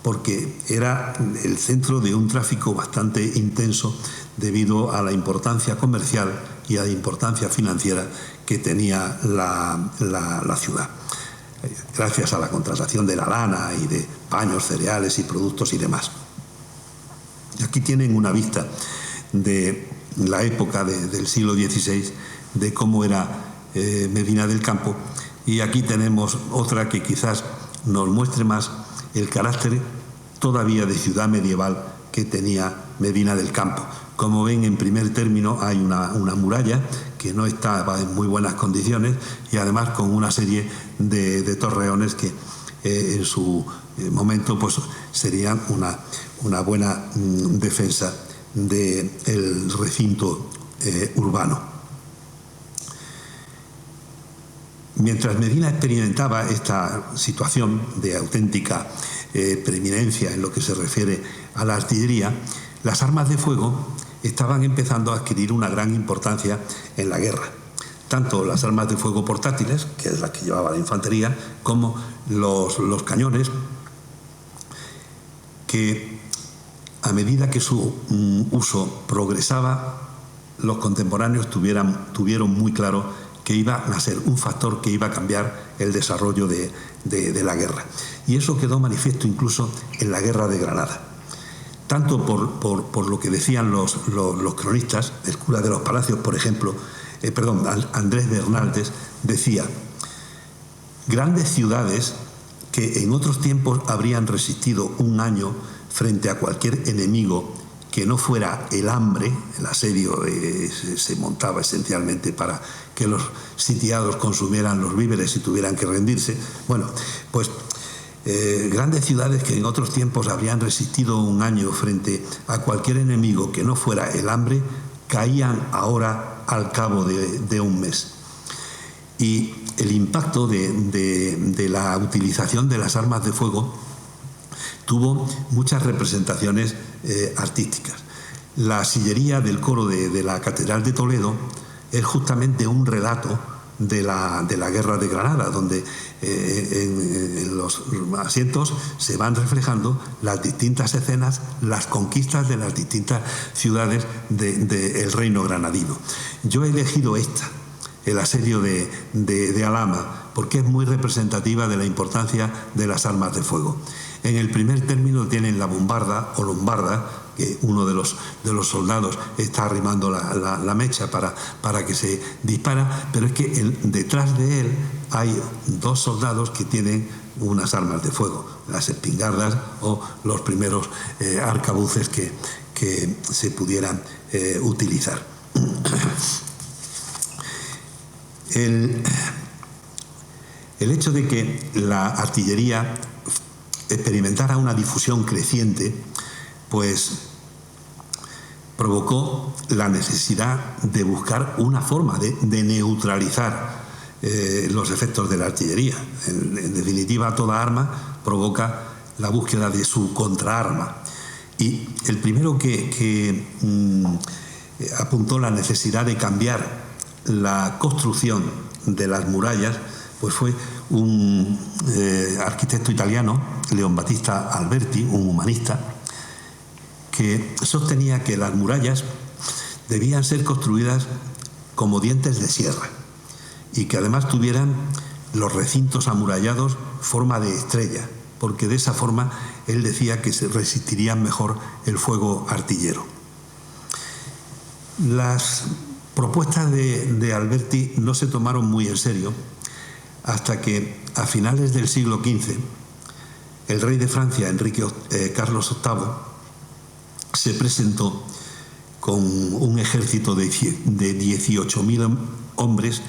porque era el centro de un tráfico bastante intenso debido a la importancia comercial y a la importancia financiera que tenía la ciudad, gracias a la contratación de la lana y de paños, cereales y productos y demás. Y aquí tienen una vista de la época del siglo XVI, de cómo era Medina del Campo, y aquí tenemos otra que quizás nos muestre más el carácter todavía de ciudad medieval que tenía Medina del Campo. Como ven, en primer término hay una muralla que no estaba en muy buenas condiciones, y además con una serie de torreones que en su momento pues serían una buena defensa del recinto urbano. Mientras Medina experimentaba esta situación de auténtica preeminencia en lo que se refiere a la artillería, las armas de fuego estaban empezando a adquirir una gran importancia en la guerra. Tanto las armas de fuego portátiles, que es la que llevaba la infantería, como los cañones, que a medida que su uso progresaba, los contemporáneos tuvieron muy claro que iba a ser un factor que iba a cambiar el desarrollo de la guerra. Y eso quedó manifiesto incluso en la Guerra de Granada. Tanto por lo que decían los cronistas, el cura de los Palacios, por ejemplo, Andrés Bernaldez, decía: grandes ciudades que en otros tiempos habrían resistido un año frente a cualquier enemigo que no fuera el hambre. El asedio se montaba esencialmente para que los sitiados consumieran los víveres y tuvieran que rendirse. Bueno, pues grandes ciudades que en otros tiempos habrían resistido un año frente a cualquier enemigo que no fuera el hambre, caían ahora al cabo de un mes. Y el impacto de la utilización de las armas de fuego tuvo muchas representaciones artísticas. La sillería del coro de la Catedral de Toledo es justamente un relato de la Guerra de Granada, donde en los asientos se van reflejando las distintas escenas, las conquistas de las distintas ciudades del reino granadino. Yo he elegido esta, el asedio de Alhama, porque es muy representativa de la importancia de las armas de fuego. En el primer término tienen la bombarda o lombarda, que uno de los soldados está arrimando la mecha para que se dispara, pero es que detrás de él hay dos soldados que tienen unas armas de fuego, las espingardas o los primeros arcabuces que se pudieran utilizar. El hecho de que la artillería experimentara una difusión creciente, pues provocó la necesidad de buscar una forma de neutralizar los efectos de la artillería. En definitiva, toda arma provoca la búsqueda de su contraarma. Y el primero que apuntó la necesidad de cambiar la construcción de las murallas, pues fue un arquitecto italiano, Leon Battista Alberti, un humanista, que sostenía que las murallas debían ser construidas como dientes de sierra y que además tuvieran los recintos amurallados forma de estrella, porque de esa forma él decía que se resistirían mejor el fuego artillero. Las propuestas de Alberti no se tomaron muy en serio hasta que a finales del siglo XV el rey de Francia, Carlos VIII, se presentó con un ejército de 18.000 hombres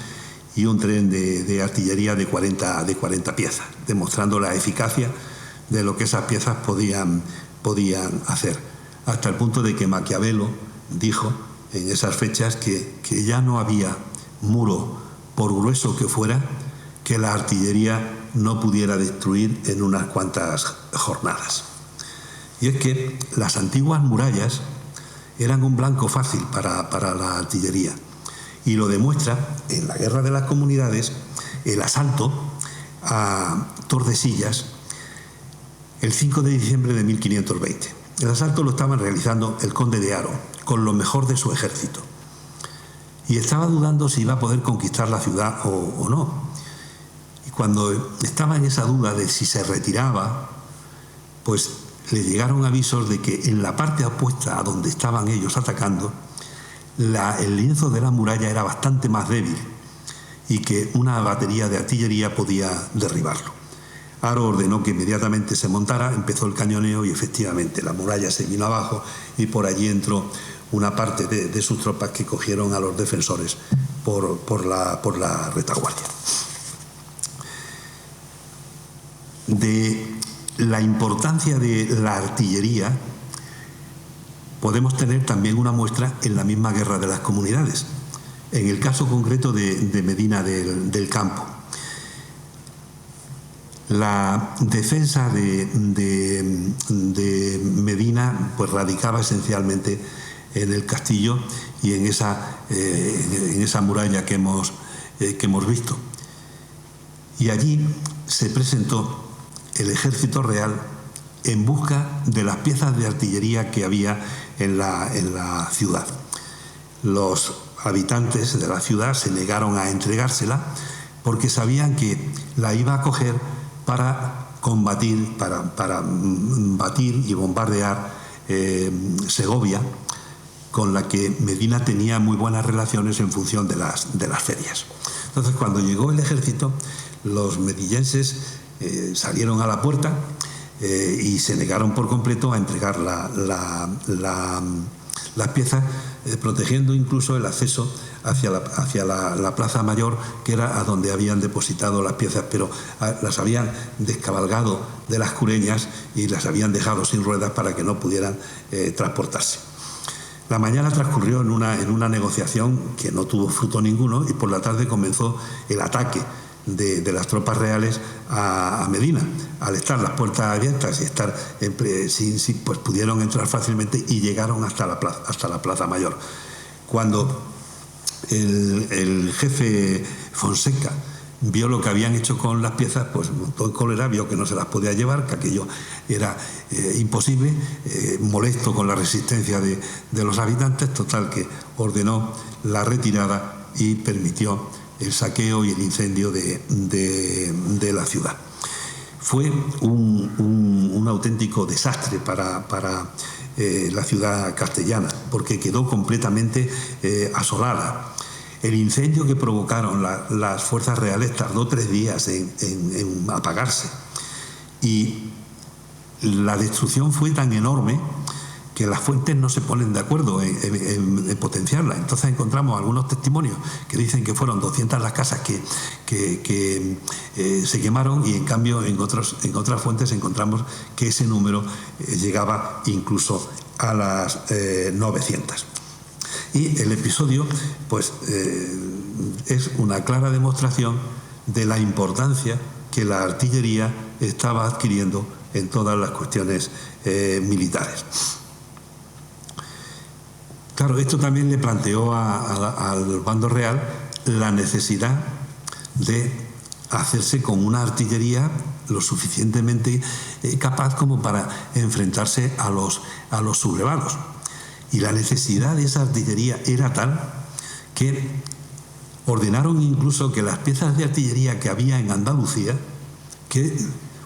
y un tren de artillería de 40 piezas, demostrando la eficacia de lo que esas piezas podían hacer, hasta el punto de que Maquiavelo dijo en esas fechas que ya no había muro, por grueso que fuera, que la artillería no pudiera destruir en unas cuantas jornadas. Y es que las antiguas murallas eran un blanco fácil para la artillería, y lo demuestra en la Guerra de las Comunidades el asalto a Tordesillas el 5 de diciembre de 1520. El asalto lo estaban realizando el conde de Haro con lo mejor de su ejército, y estaba dudando si iba a poder conquistar la ciudad o no. Y cuando estaba en esa duda de si se retiraba, pues le llegaron avisos de que en la parte opuesta a donde estaban ellos atacando, el lienzo de la muralla era bastante más débil y que una batería de artillería podía derribarlo. Haro ordenó que inmediatamente se montara, empezó el cañoneo y efectivamente la muralla se vino abajo y por allí entró una parte de sus tropas que cogieron a los defensores por la retaguardia. De la importancia de la artillería podemos tener también una muestra en la misma Guerra de las Comunidades, en el caso concreto de Medina del Campo. La defensa de Medina pues radicaba esencialmente en el castillo y en esa muralla que hemos visto. Y allí se presentó el ejército real en busca de las piezas de artillería que había en la ciudad. Los habitantes de la ciudad se negaron a entregársela porque sabían que la iba a coger para combatir, para batir y bombardear Segovia, con la que Medina tenía muy buenas relaciones en función de las ferias. Entonces, cuando llegó el ejército, los medillenses salieron a la puerta y se negaron por completo a entregar las piezas, protegiendo incluso el acceso hacia la Plaza Mayor, que era a donde habían depositado las piezas, pero las habían descabalgado de las cureñas y las habían dejado sin ruedas para que no pudieran transportarse. La mañana transcurrió en una negociación que no tuvo fruto ninguno y por la tarde comenzó el ataque de las tropas reales a Medina. Al estar las puertas abiertas y estar pues pudieron entrar fácilmente y llegaron hasta la Plaza Mayor. Cuando el jefe Fonseca vio lo que habían hecho con las piezas, pues montó en cólera, vio que no se las podía llevar, que aquello era imposible, molesto con la resistencia de los habitantes, total que ordenó la retirada y permitió el saqueo y el incendio de la ciudad. Fue un auténtico desastre para la ciudad castellana, porque quedó completamente asolada. El incendio que provocaron las fuerzas reales tardó 3 días en apagarse, y la destrucción fue tan enorme que las fuentes no se ponen de acuerdo en potenciarla. Entonces encontramos algunos testimonios que dicen que fueron 200 las casas que se quemaron, y en cambio en otras fuentes encontramos que ese número llegaba incluso a las 900. Y el episodio pues es una clara demostración de la importancia que la artillería estaba adquiriendo en todas las cuestiones militares. Claro, esto también le planteó al bando real la necesidad de hacerse con una artillería lo suficientemente capaz como para enfrentarse a los sublevados. Y la necesidad de esa artillería era tal que ordenaron incluso que las piezas de artillería que había en Andalucía que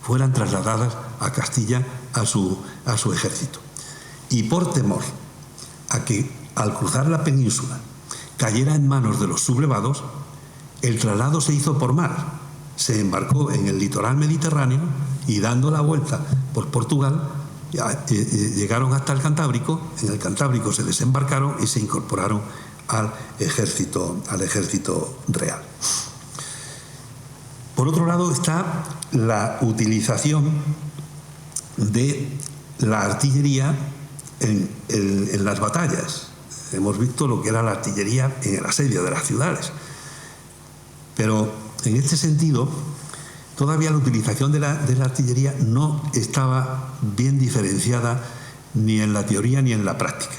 fueran trasladadas a Castilla a su ejército. Y por temor a que al cruzar la península cayera en manos de los sublevados, el traslado se hizo por mar. Se embarcó en el litoral mediterráneo y dando la vuelta por Portugal llegaron hasta el Cantábrico. En el Cantábrico se desembarcaron y se incorporaron al ejército real. Por otro lado está la utilización de la artillería en las batallas. Hemos visto lo que era la artillería en el asedio de las ciudades. Pero en este sentido, todavía la utilización de la artillería no estaba bien diferenciada ni en la teoría ni en la práctica.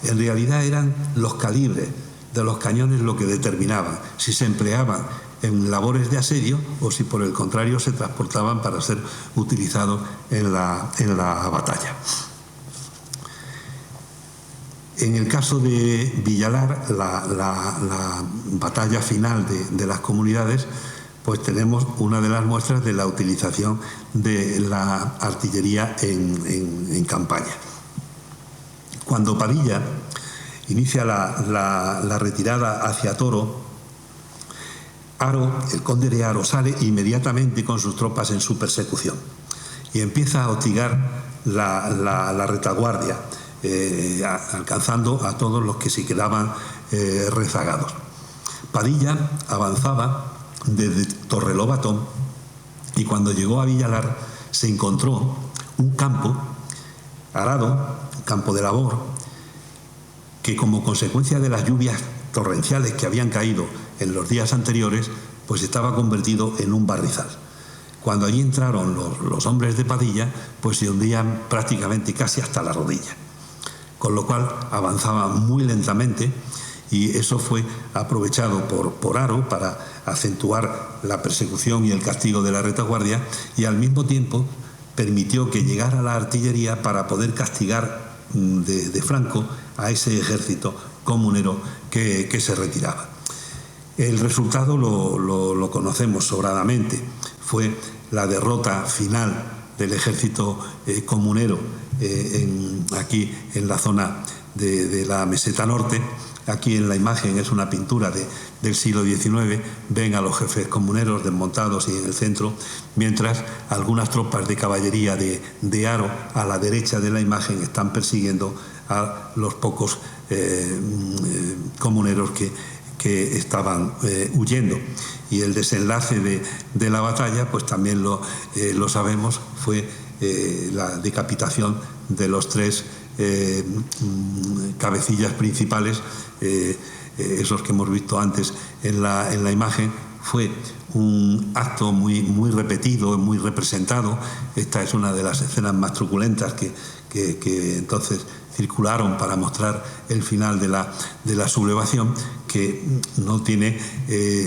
En realidad eran los calibres de los cañones lo que determinaban si se empleaban en labores de asedio o si por el contrario se transportaban para ser utilizados en la batalla. En el caso de Villalar, la batalla final de las comunidades, pues tenemos una de las muestras de la utilización de la artillería en campaña. Cuando Padilla inicia la retirada hacia Toro, Haro, el conde de Haro, sale inmediatamente con sus tropas en su persecución y empieza a hostigar la retaguardia, alcanzando a todos los que se quedaban rezagados. Padilla avanzaba desde Torrelobatón y cuando llegó a Villalar se encontró un campo arado, un campo de labor, que como consecuencia de las lluvias torrenciales que habían caído en los días anteriores, pues estaba convertido en un barrizal. Cuando allí entraron los hombres de Padilla, pues se hundían prácticamente casi hasta la rodilla, con lo cual avanzaban muy lentamente, y eso fue aprovechado por Haro para acentuar la persecución y el castigo de la retaguardia, y al mismo tiempo permitió que llegara la artillería para poder castigar de Franco a ese ejército comunero que se retiraba. El resultado lo conocemos sobradamente. Fue la derrota final del ejército comunero aquí en la zona de la meseta norte. Aquí en la imagen es una pintura del siglo XIX. Ven a los jefes comuneros desmontados y en el centro, mientras algunas tropas de caballería de Haro a la derecha de la imagen están persiguiendo a los pocos comuneros que estaban huyendo. Y el desenlace de la batalla, pues también lo sabemos, fue la decapitación de los tres cabecillas principales, esos que hemos visto antes en la imagen. Fue un acto muy repetido, muy representado. Esta es una de las escenas más truculentas que entonces circularon para mostrar el final de la sublevación, que no tiene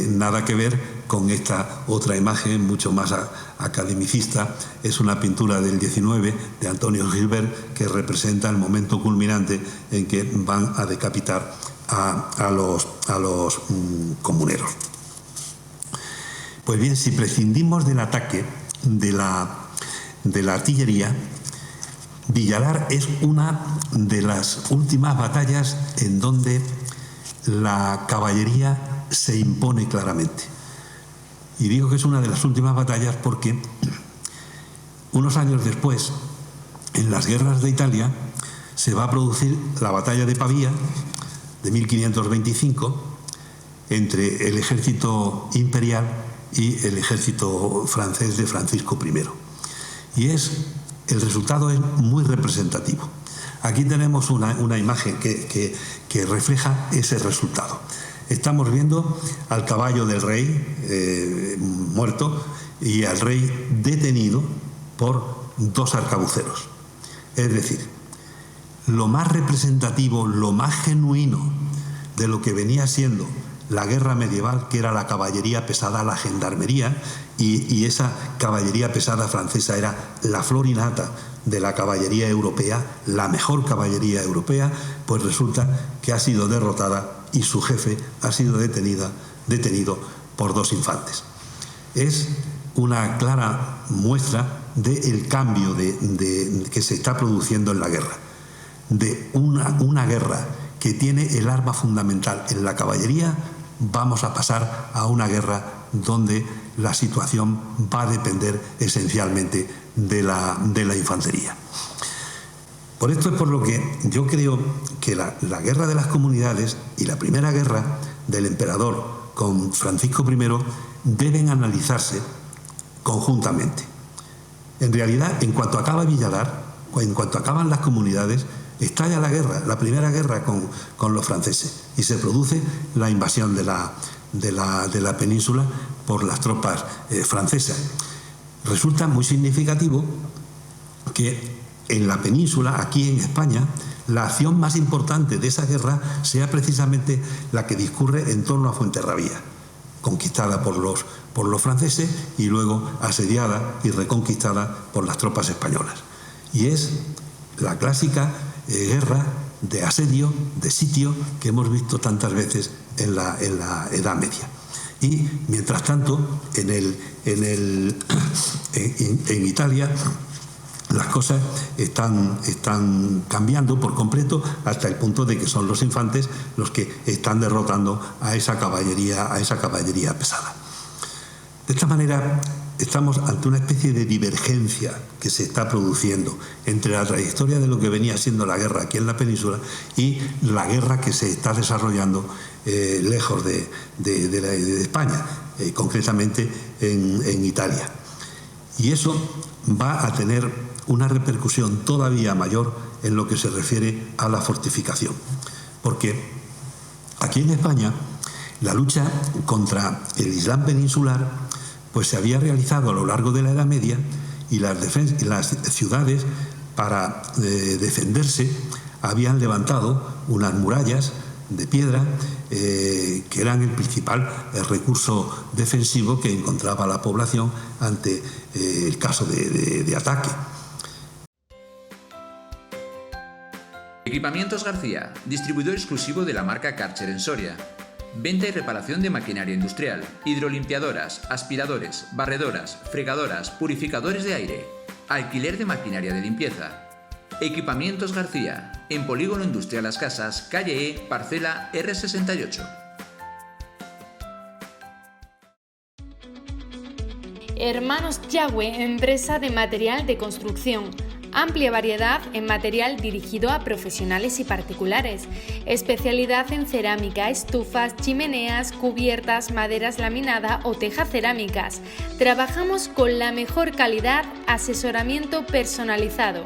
nada que ver con esta otra imagen mucho más academicista. Es una pintura del 19 de Antonio Gilbert, que representa el momento culminante en que van a decapitar a los comuneros. Pues bien, si prescindimos del ataque de la artillería, Villalar es una de las últimas batallas en donde la caballería se impone claramente. Y digo que es una de las últimas batallas porque unos años después, en las guerras de Italia, se va a producir la batalla de Pavía de 1525 entre el ejército imperial y el ejército francés de Francisco I. Y el resultado es muy representativo. Aquí tenemos una imagen que refleja ese resultado. Estamos viendo al caballo del rey muerto y al rey detenido por dos arcabuceros. Es decir, lo más representativo, lo más genuino de lo que venía siendo la guerra medieval, que era la caballería pesada, la gendarmería, y esa caballería pesada francesa era la flor y nata de la caballería europea, la mejor caballería europea, pues resulta que ha sido derrotada y su jefe ha sido detenido por dos infantes. Es una clara muestra del cambio que se está produciendo en la guerra, de una guerra que tiene el arma fundamental en la caballería. Vamos a pasar a una guerra donde la situación va a depender esencialmente de la infantería. Por esto es por lo que yo creo que la guerra de las comunidades y la primera guerra del emperador con Francisco I deben analizarse conjuntamente. En realidad, en cuanto acaba Villalar, en cuanto acaban las comunidades, estalla la guerra, la primera guerra con los franceses, y se produce la invasión de la península por las tropas francesas. Resulta muy significativo que en la península, aquí en España, la acción más importante de esa guerra sea precisamente la que discurre en torno a Fuenterrabía, conquistada por los franceses y luego asediada y reconquistada por las tropas españolas. Y es la clásica guerra de asedio, de sitio, que hemos visto tantas veces en la Edad Media. Y mientras tanto, en Italia, las cosas están cambiando por completo hasta el punto de que son los infantes los que están derrotando a esa caballería pesada. De esta manera estamos ante una especie de divergencia que se está produciendo entre la trayectoria de lo que venía siendo la guerra aquí en la península y la guerra que se está desarrollando lejos de España, concretamente en Italia. Y eso va a tener una repercusión todavía mayor en lo que se refiere a la fortificación. Porque aquí en España la lucha contra el Islam peninsular pues se había realizado a lo largo de la Edad Media, y las ciudades, para defenderse, habían levantado unas murallas de piedra que eran el principal recurso defensivo que encontraba la población ante el caso de ataque. Equipamientos García, distribuidor exclusivo de la marca Karcher en Soria. Venta y reparación de maquinaria industrial, hidrolimpiadoras, aspiradores, barredoras, fregadoras, purificadores de aire, alquiler de maquinaria de limpieza. Equipamientos García, en Polígono Industrial Las Casas, calle E, parcela R68. Hermanos Yagüe, empresa de material de construcción. Amplia variedad en material dirigido a profesionales y particulares. Especialidad en cerámica, estufas, chimeneas, cubiertas, maderas laminada o tejas cerámicas. Trabajamos con la mejor calidad, asesoramiento personalizado.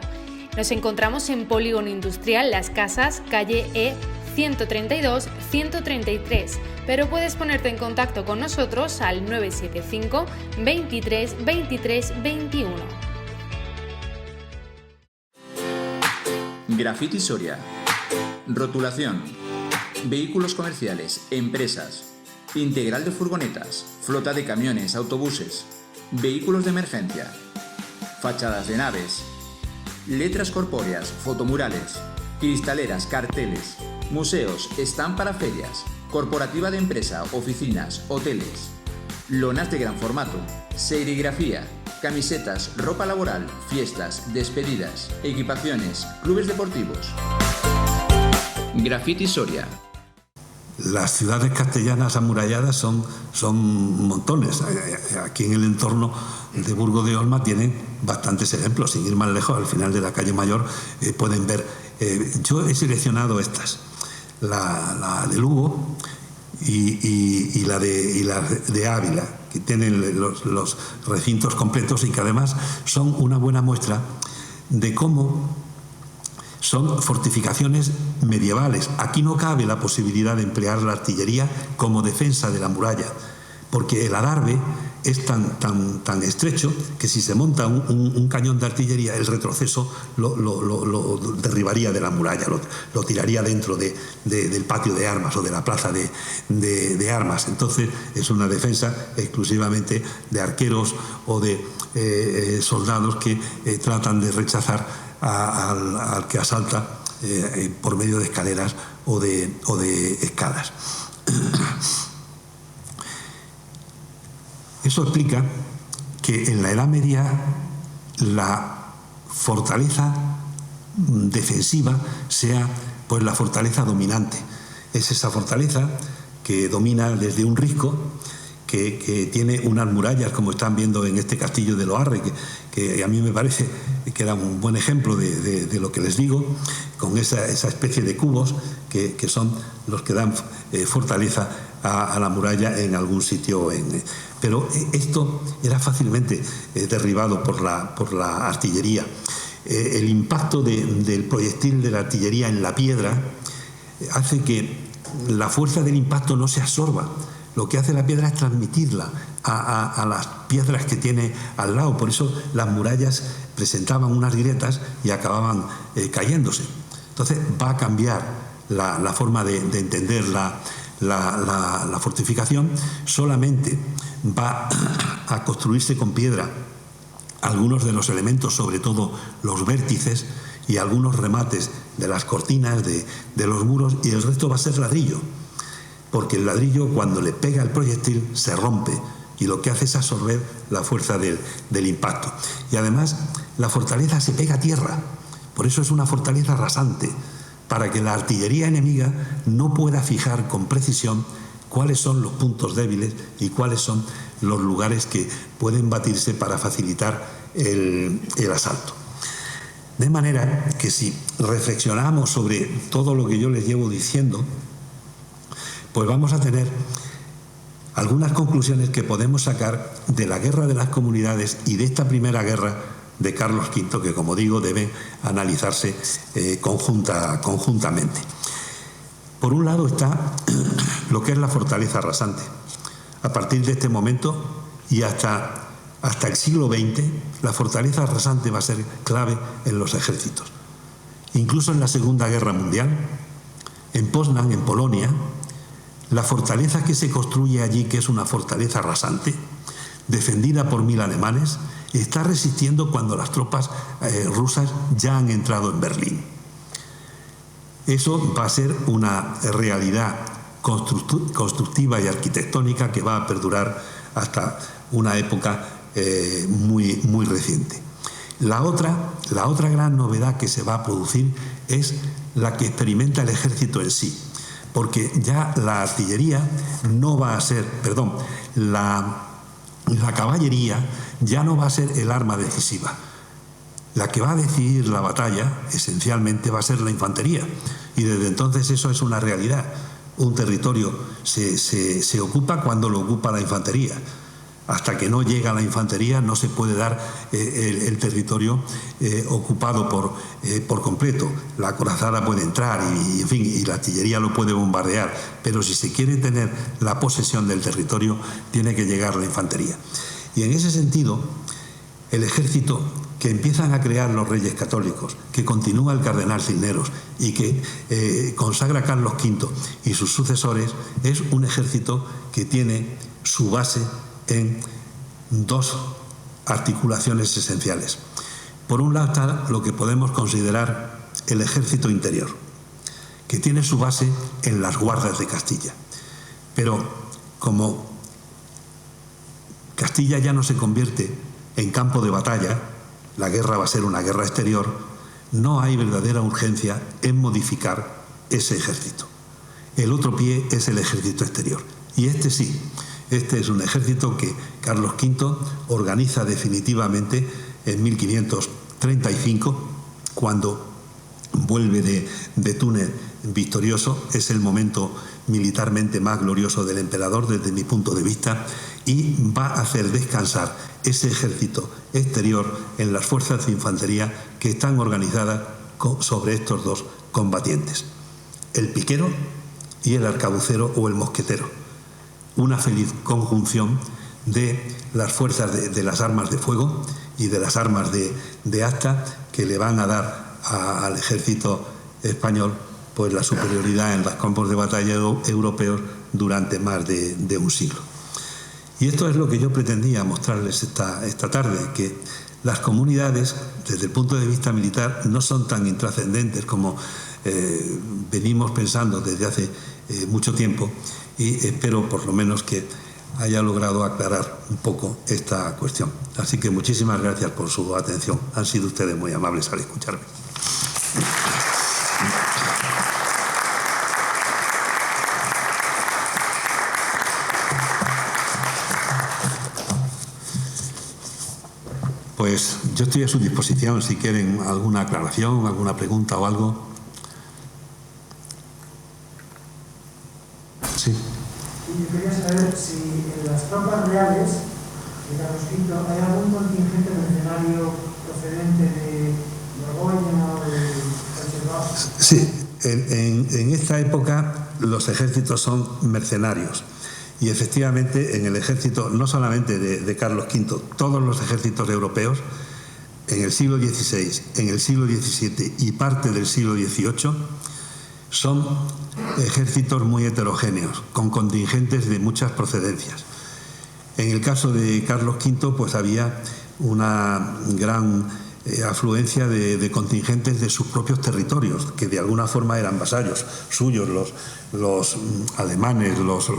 Nos encontramos en Polígono Industrial Las Casas, calle E 132-133, pero puedes ponerte en contacto con nosotros al 975 23 23 21. Graffiti Soria. Rotulación. Vehículos comerciales, empresas. Integral de furgonetas, flota de camiones, autobuses. Vehículos de emergencia. Fachadas de naves. Letras corpóreas, fotomurales. Cristaleras, carteles. Museos, stand para ferias. Corporativa de empresa, oficinas, hoteles. Lonas de gran formato. Serigrafía. Camisetas, ropa laboral, fiestas, despedidas, equipaciones, clubes deportivos. Graffiti Soria. Las ciudades castellanas amuralladas son montones. Aquí en el entorno de Burgos de Olma tienen bastantes ejemplos. Sin ir más lejos, al final de la calle Mayor pueden ver. Yo he seleccionado estas. La de Lugo y la de Ávila, que tienen los recintos completos y que además son una buena muestra de cómo son fortificaciones medievales. Aquí no cabe la posibilidad de emplear la artillería como defensa de la muralla, porque el adarve es tan estrecho que si se monta un cañón de artillería, el retroceso lo derribaría de la muralla, lo tiraría dentro del patio de armas o de la plaza de armas. Entonces es una defensa exclusivamente de arqueros o de soldados que tratan de rechazar al que asalta por medio de escaleras o de escalas. Eso explica que en la Edad Media la fortaleza defensiva sea pues la fortaleza dominante. Es esa fortaleza que domina desde un risco que tiene unas murallas, como están viendo en este castillo de Loarre, que a mí me parece que era un buen ejemplo de lo que les digo, con esa especie de cubos que son los que dan fortaleza a la muralla en algún sitio. Pero esto era fácilmente derribado por la artillería. El impacto del proyectil de la artillería en la piedra hace que la fuerza del impacto no se absorba. Lo que hace la piedra es transmitirla a las piedras que tiene al lado. Por eso las murallas presentaban unas grietas y acababan cayéndose. Entonces va a cambiar la forma de entender la fortificación. Solamente va a construirse con piedra algunos de los elementos, sobre todo los vértices y algunos remates de las cortinas de los muros, y el resto va a ser ladrillo. Porque el ladrillo, cuando le pega el proyectil, se rompe y lo que hace es absorber la fuerza del impacto. Y además la fortaleza se pega a tierra, por eso es una fortaleza rasante, para que la artillería enemiga no pueda fijar con precisión cuáles son los puntos débiles y cuáles son los lugares que pueden batirse para facilitar el asalto. De manera que si reflexionamos sobre todo lo que yo les llevo diciendo, pues vamos a tener algunas conclusiones que podemos sacar de la guerra de las comunidades y de esta primera guerra de Carlos V, que, como digo, deben analizarse conjuntamente. Por un lado está lo que es la fortaleza rasante. A partir de este momento y hasta el siglo XX, la fortaleza rasante va a ser clave en los ejércitos. Incluso en la Segunda Guerra Mundial, en Poznań, en Polonia, la fortaleza que se construye allí, que es una fortaleza rasante, defendida por 1000 alemanes, está resistiendo cuando las tropas rusas ya han entrado en Berlín. Eso va a ser una realidad constructiva y arquitectónica que va a perdurar hasta una época muy reciente. La otra gran novedad que se va a producir es la que experimenta el ejército en sí, porque ya la artillería no va a ser, la caballería ya no va a ser el arma decisiva. La que va a decidir la batalla esencialmente va a ser la infantería, y desde entonces eso es una realidad. Un territorio se ocupa cuando lo ocupa la infantería. Hasta que no llega la infantería no se puede dar el territorio ocupado por completo. La acorazada puede entrar y la artillería lo puede bombardear, pero si se quiere tener la posesión del territorio tiene que llegar la infantería. Y en ese sentido, el ejército que empiezan a crear los reyes católicos, que continúa el cardenal Cisneros y que consagra Carlos V y sus sucesores, es un ejército que tiene su base en dos articulaciones esenciales. Por un lado está lo que podemos considerar el ejército interior, que tiene su base en las guardas de Castilla. Pero como Castilla ya no se convierte en campo de batalla, la guerra va a ser una guerra exterior, no hay verdadera urgencia en modificar ese ejército. El otro pie es el ejército exterior, y este sí. Este es un ejército que Carlos V organiza definitivamente en 1535, cuando vuelve de Túnez victorioso. Es el momento militarmente más glorioso del emperador desde mi punto de vista, y va a hacer descansar ese ejército exterior en las fuerzas de infantería que están organizadas sobre estos dos combatientes: el piquero y el arcabucero o el mosquetero. Una feliz conjunción de las fuerzas de las armas de fuego y de las armas de asta, que le van a dar al ejército español pues la superioridad en los campos de batalla europeos durante más de un siglo. Y esto es lo que yo pretendía mostrarles esta tarde, que las comunidades, desde el punto de vista militar, no son tan intrascendentes como venimos pensando desde hace mucho tiempo, y espero por lo menos que haya logrado aclarar un poco esta cuestión. Así que muchísimas gracias por su atención. Han sido ustedes muy amables al escucharme. Pues yo estoy a su disposición si quieren alguna aclaración, alguna pregunta o algo. Sí. Y yo quería saber si en las tropas reales de Carlos V hay algún contingente mercenario procedente de Borgoña o de Conservado. Sí, en esta época los ejércitos son mercenarios. Y efectivamente en el ejército, no solamente de Carlos V, todos los ejércitos europeos, en el siglo XVI, en el siglo XVII y parte del siglo XVIII, son ejércitos muy heterogéneos, con contingentes de muchas procedencias. En el caso de Carlos V, pues había una gran afluencia de contingentes de sus propios territorios, que de alguna forma eran vasallos suyos, los alemanes, los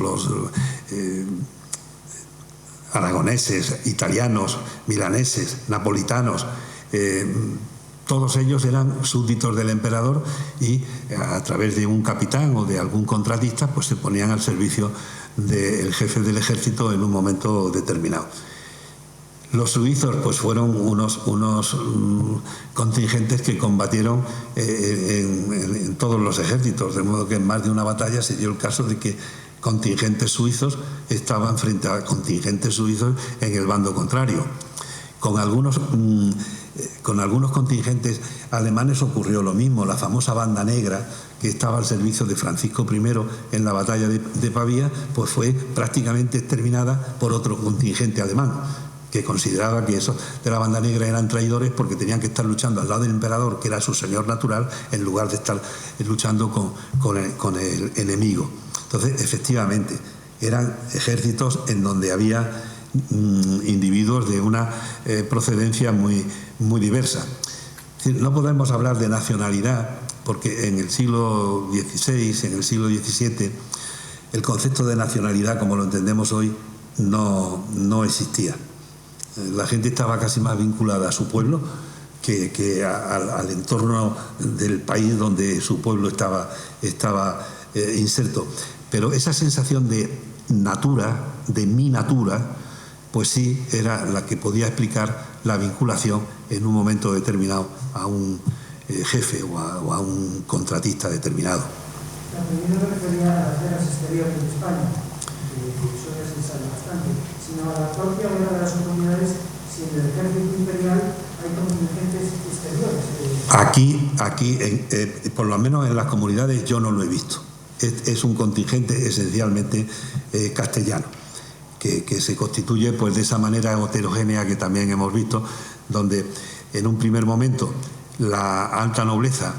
aragoneses, italianos, milaneses, napolitanos, todos ellos eran súbditos del emperador y a través de un capitán o de algún contratista pues se ponían al servicio del jefe del ejército en un momento determinado. Los suizos pues fueron unos contingentes que combatieron en todos los ejércitos, de modo que en más de una batalla se dio el caso de que contingentes suizos estaban frente a contingentes suizos en el bando contrario. Con algunos contingentes alemanes ocurrió lo mismo. La famosa Banda Negra, que estaba al servicio de Francisco I en la batalla de Pavía, pues fue prácticamente exterminada por otro contingente alemán, que consideraba que esos de la Banda Negra eran traidores porque tenían que estar luchando al lado del emperador, que era su señor natural, en lugar de estar luchando con el enemigo. Entonces, efectivamente, eran ejércitos en donde había individuos de una procedencia muy diversa. Es decir, no podemos hablar de nacionalidad porque en el siglo XVI, en el siglo XVII, el concepto de nacionalidad como lo entendemos hoy no existía. La gente estaba casi más vinculada a su pueblo que al entorno del país donde su pueblo estaba inserto. Pero esa sensación de natura, de mi natura, pues sí era la que podía explicar la vinculación en un momento determinado a un jefe o a un contratista determinado. Yo no me refería a las guerras exteriores de España, que eso ya se sabe bastante, sino a la propia guerra de las comunidades, si en el ejército imperial hay contingentes exteriores. Aquí por lo menos en las comunidades yo no lo he visto. Es un contingente esencialmente castellano, que se constituye pues de esa manera heterogénea que también hemos visto, donde en un primer momento la alta nobleza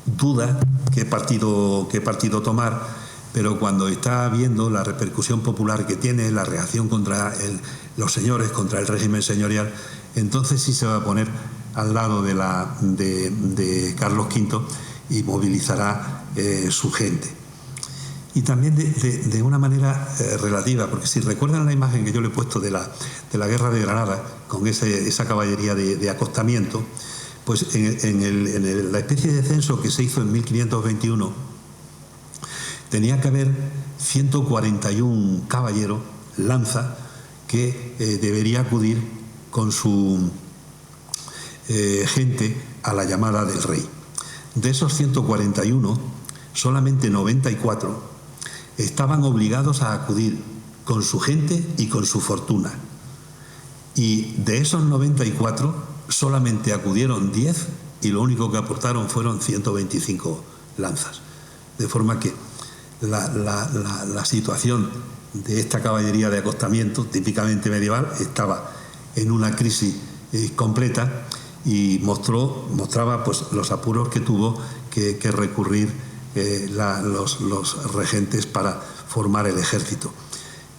duda qué partido tomar, pero cuando está viendo la repercusión popular que tiene, la reacción contra los señores, contra el régimen señorial, entonces sí se va a poner al lado de Carlos V y movilizará su gente. Y también de una manera relativa, porque si recuerdan la imagen que yo le he puesto de la guerra de Granada, con esa caballería de acostamiento, pues en la especie de censo que se hizo en 1521, tenía que haber 141 caballeros, lanza, que debería acudir con su gente a la llamada del rey. De esos 141, solamente 94 estaban obligados a acudir con su gente y con su fortuna. Y de esos 94, solamente acudieron 10 y lo único que aportaron fueron 125 lanzas. De forma que la situación de esta caballería de acostamiento, típicamente medieval, estaba en una crisis completa y mostraba pues los apuros que tuvo que recurrir los regentes para formar el ejército.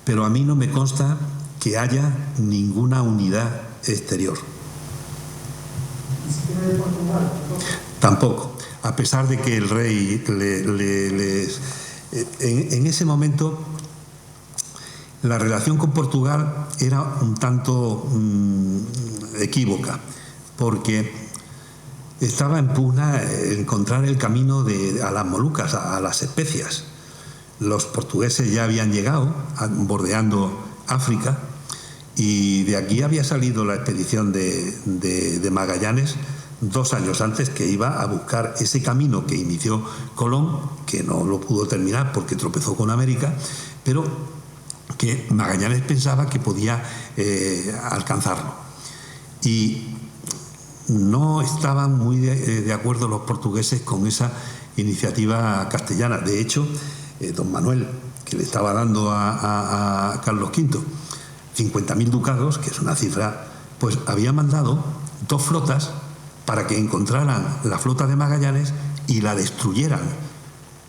Pero a mí no me consta que haya ninguna unidad exterior. ¿Ni siquiera de Portugal? Tampoco, a pesar de que el rey en ese momento la relación con Portugal era un tanto equívoca, porque estaba en pugna encontrar el camino a las Molucas, a las especias. Los portugueses ya habían llegado bordeando África Y de aquí había salido la expedición de Magallanes 2 años antes, que iba a buscar ese camino que inició Colón, que no lo pudo terminar porque tropezó con América, pero que Magallanes pensaba que podía alcanzarlo. Y no estaban muy de acuerdo los portugueses con esa iniciativa castellana. De hecho, don Manuel, que le estaba dando a Carlos V 50.000 ducados, que es una cifra, pues había mandado 2 flotas para que encontraran la flota de Magallanes y la destruyeran,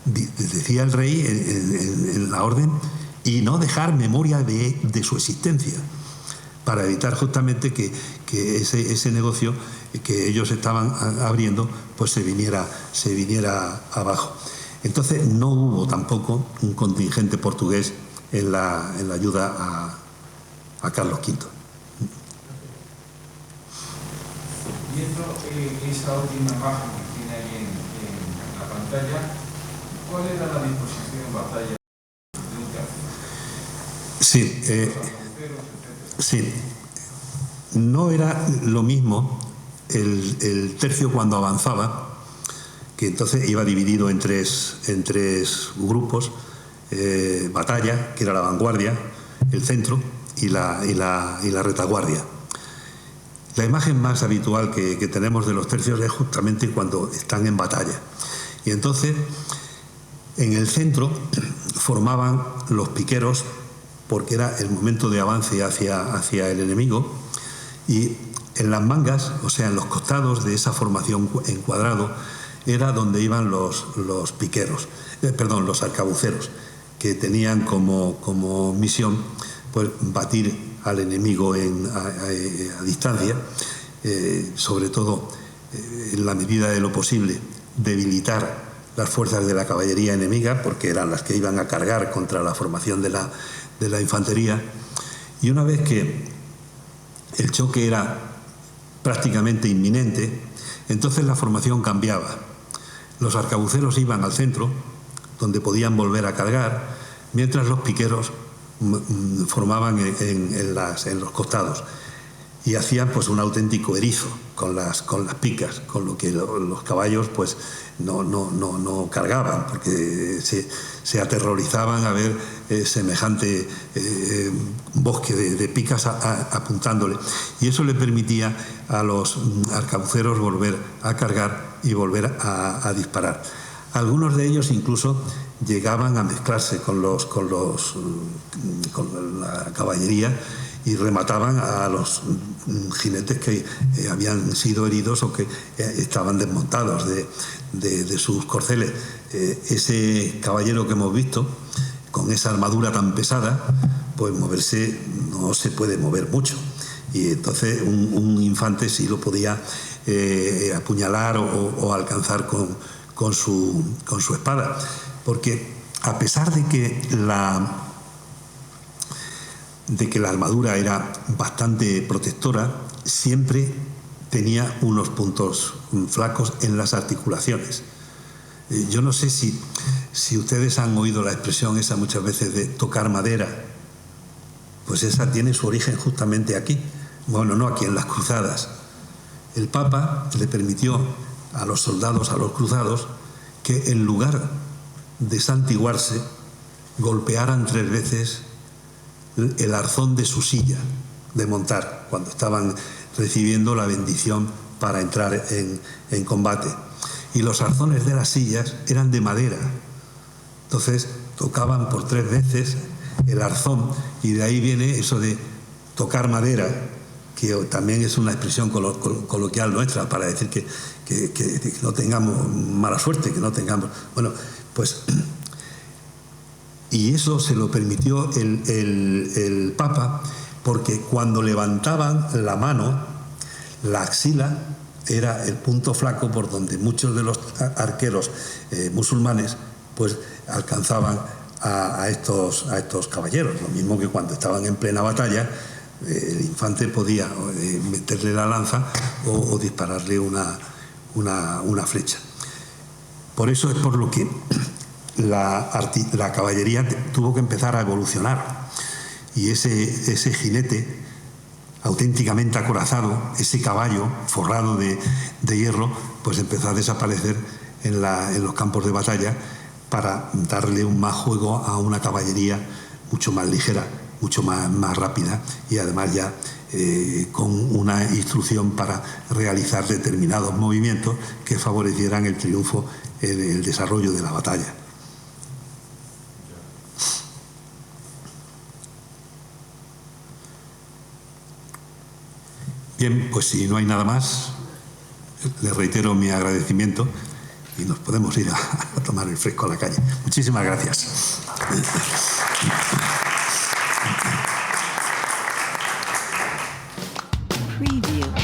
decía el rey en la orden, y no dejar memoria de su existencia, para evitar justamente que ese negocio que ellos estaban abriendo pues se viniera abajo. Entonces no hubo tampoco un contingente portugués en la ayuda a Carlos V. Viendo esa última imagen que tiene ahí en la pantalla, ¿cuál era la disposición en batalla de un tercio? Sí, no era lo mismo el tercio cuando avanzaba, que entonces iba dividido en tres grupos: batalla, que era la vanguardia, el centro y la retaguardia. La imagen más habitual que tenemos de los tercios es justamente cuando están en batalla. Y entonces, en el centro formaban los piqueros, porque era el momento de avance hacia el enemigo, y en las mangas, o sea, en los costados de esa formación en cuadrado, era donde iban los piqueros, los arcabuceros, que tenían como misión pues batir al enemigo a distancia, sobre todo en la medida de lo posible debilitar las fuerzas de la caballería enemiga, porque eran las que iban a cargar contra la formación de la infantería. Y una vez que el choque era prácticamente inminente, entonces la formación cambiaba. Los arcabuceros iban al centro, donde podían volver a cargar, mientras los piqueros formaban en los costados y hacían pues un auténtico erizo con las picas, con lo que los caballos pues no cargaban, porque se aterrorizaban a ver semejante bosque de picas apuntándole, y eso le permitía a los arcabuceros volver a cargar y volver a disparar. Algunos de ellos incluso llegaban a mezclarse con la caballería y remataban a los jinetes que habían sido heridos o que estaban desmontados de sus corceles. Ese caballero que hemos visto, con esa armadura tan pesada, pues moverse no se puede mover mucho, y entonces un infante sí lo podía apuñalar o alcanzar con su espada, porque a pesar de que la armadura era bastante protectora, siempre tenía unos puntos flacos en las articulaciones. Yo no sé si ustedes han oído la expresión esa muchas veces de tocar madera. Pues esa tiene su origen justamente aquí. Bueno, no aquí, en las cruzadas. El Papa le permitió a los soldados, a los cruzados, que en lugar de santiguarse, golpearan 3 veces el arzón de su silla de montar, cuando estaban recibiendo la bendición para entrar en combate. Y los arzones de las sillas eran de madera. Entonces tocaban por 3 veces el arzón, y de ahí viene eso de tocar madera, que también es una expresión coloquial nuestra para decir que no tengamos mala suerte, que no tengamos... Bueno, pues... Y eso se lo permitió el Papa, porque cuando levantaban la mano, la axila era el punto flaco por donde muchos de los arqueros musulmanes pues alcanzaban a estos caballeros. Lo mismo que cuando estaban en plena batalla, el infante podía meterle la lanza o dispararle una flecha. Por eso es por lo que la caballería tuvo que empezar a evolucionar, y ese jinete auténticamente acorazado, ese caballo forrado de hierro, pues empezó a desaparecer en los campos de batalla para darle un más juego a una caballería mucho más ligera, mucho más rápida y además ya con una instrucción para realizar determinados movimientos que favorecieran el triunfo en el desarrollo de la batalla. Bien, pues si no hay nada más, les reitero mi agradecimiento y nos podemos ir a tomar el fresco a la calle. Muchísimas gracias. Preview.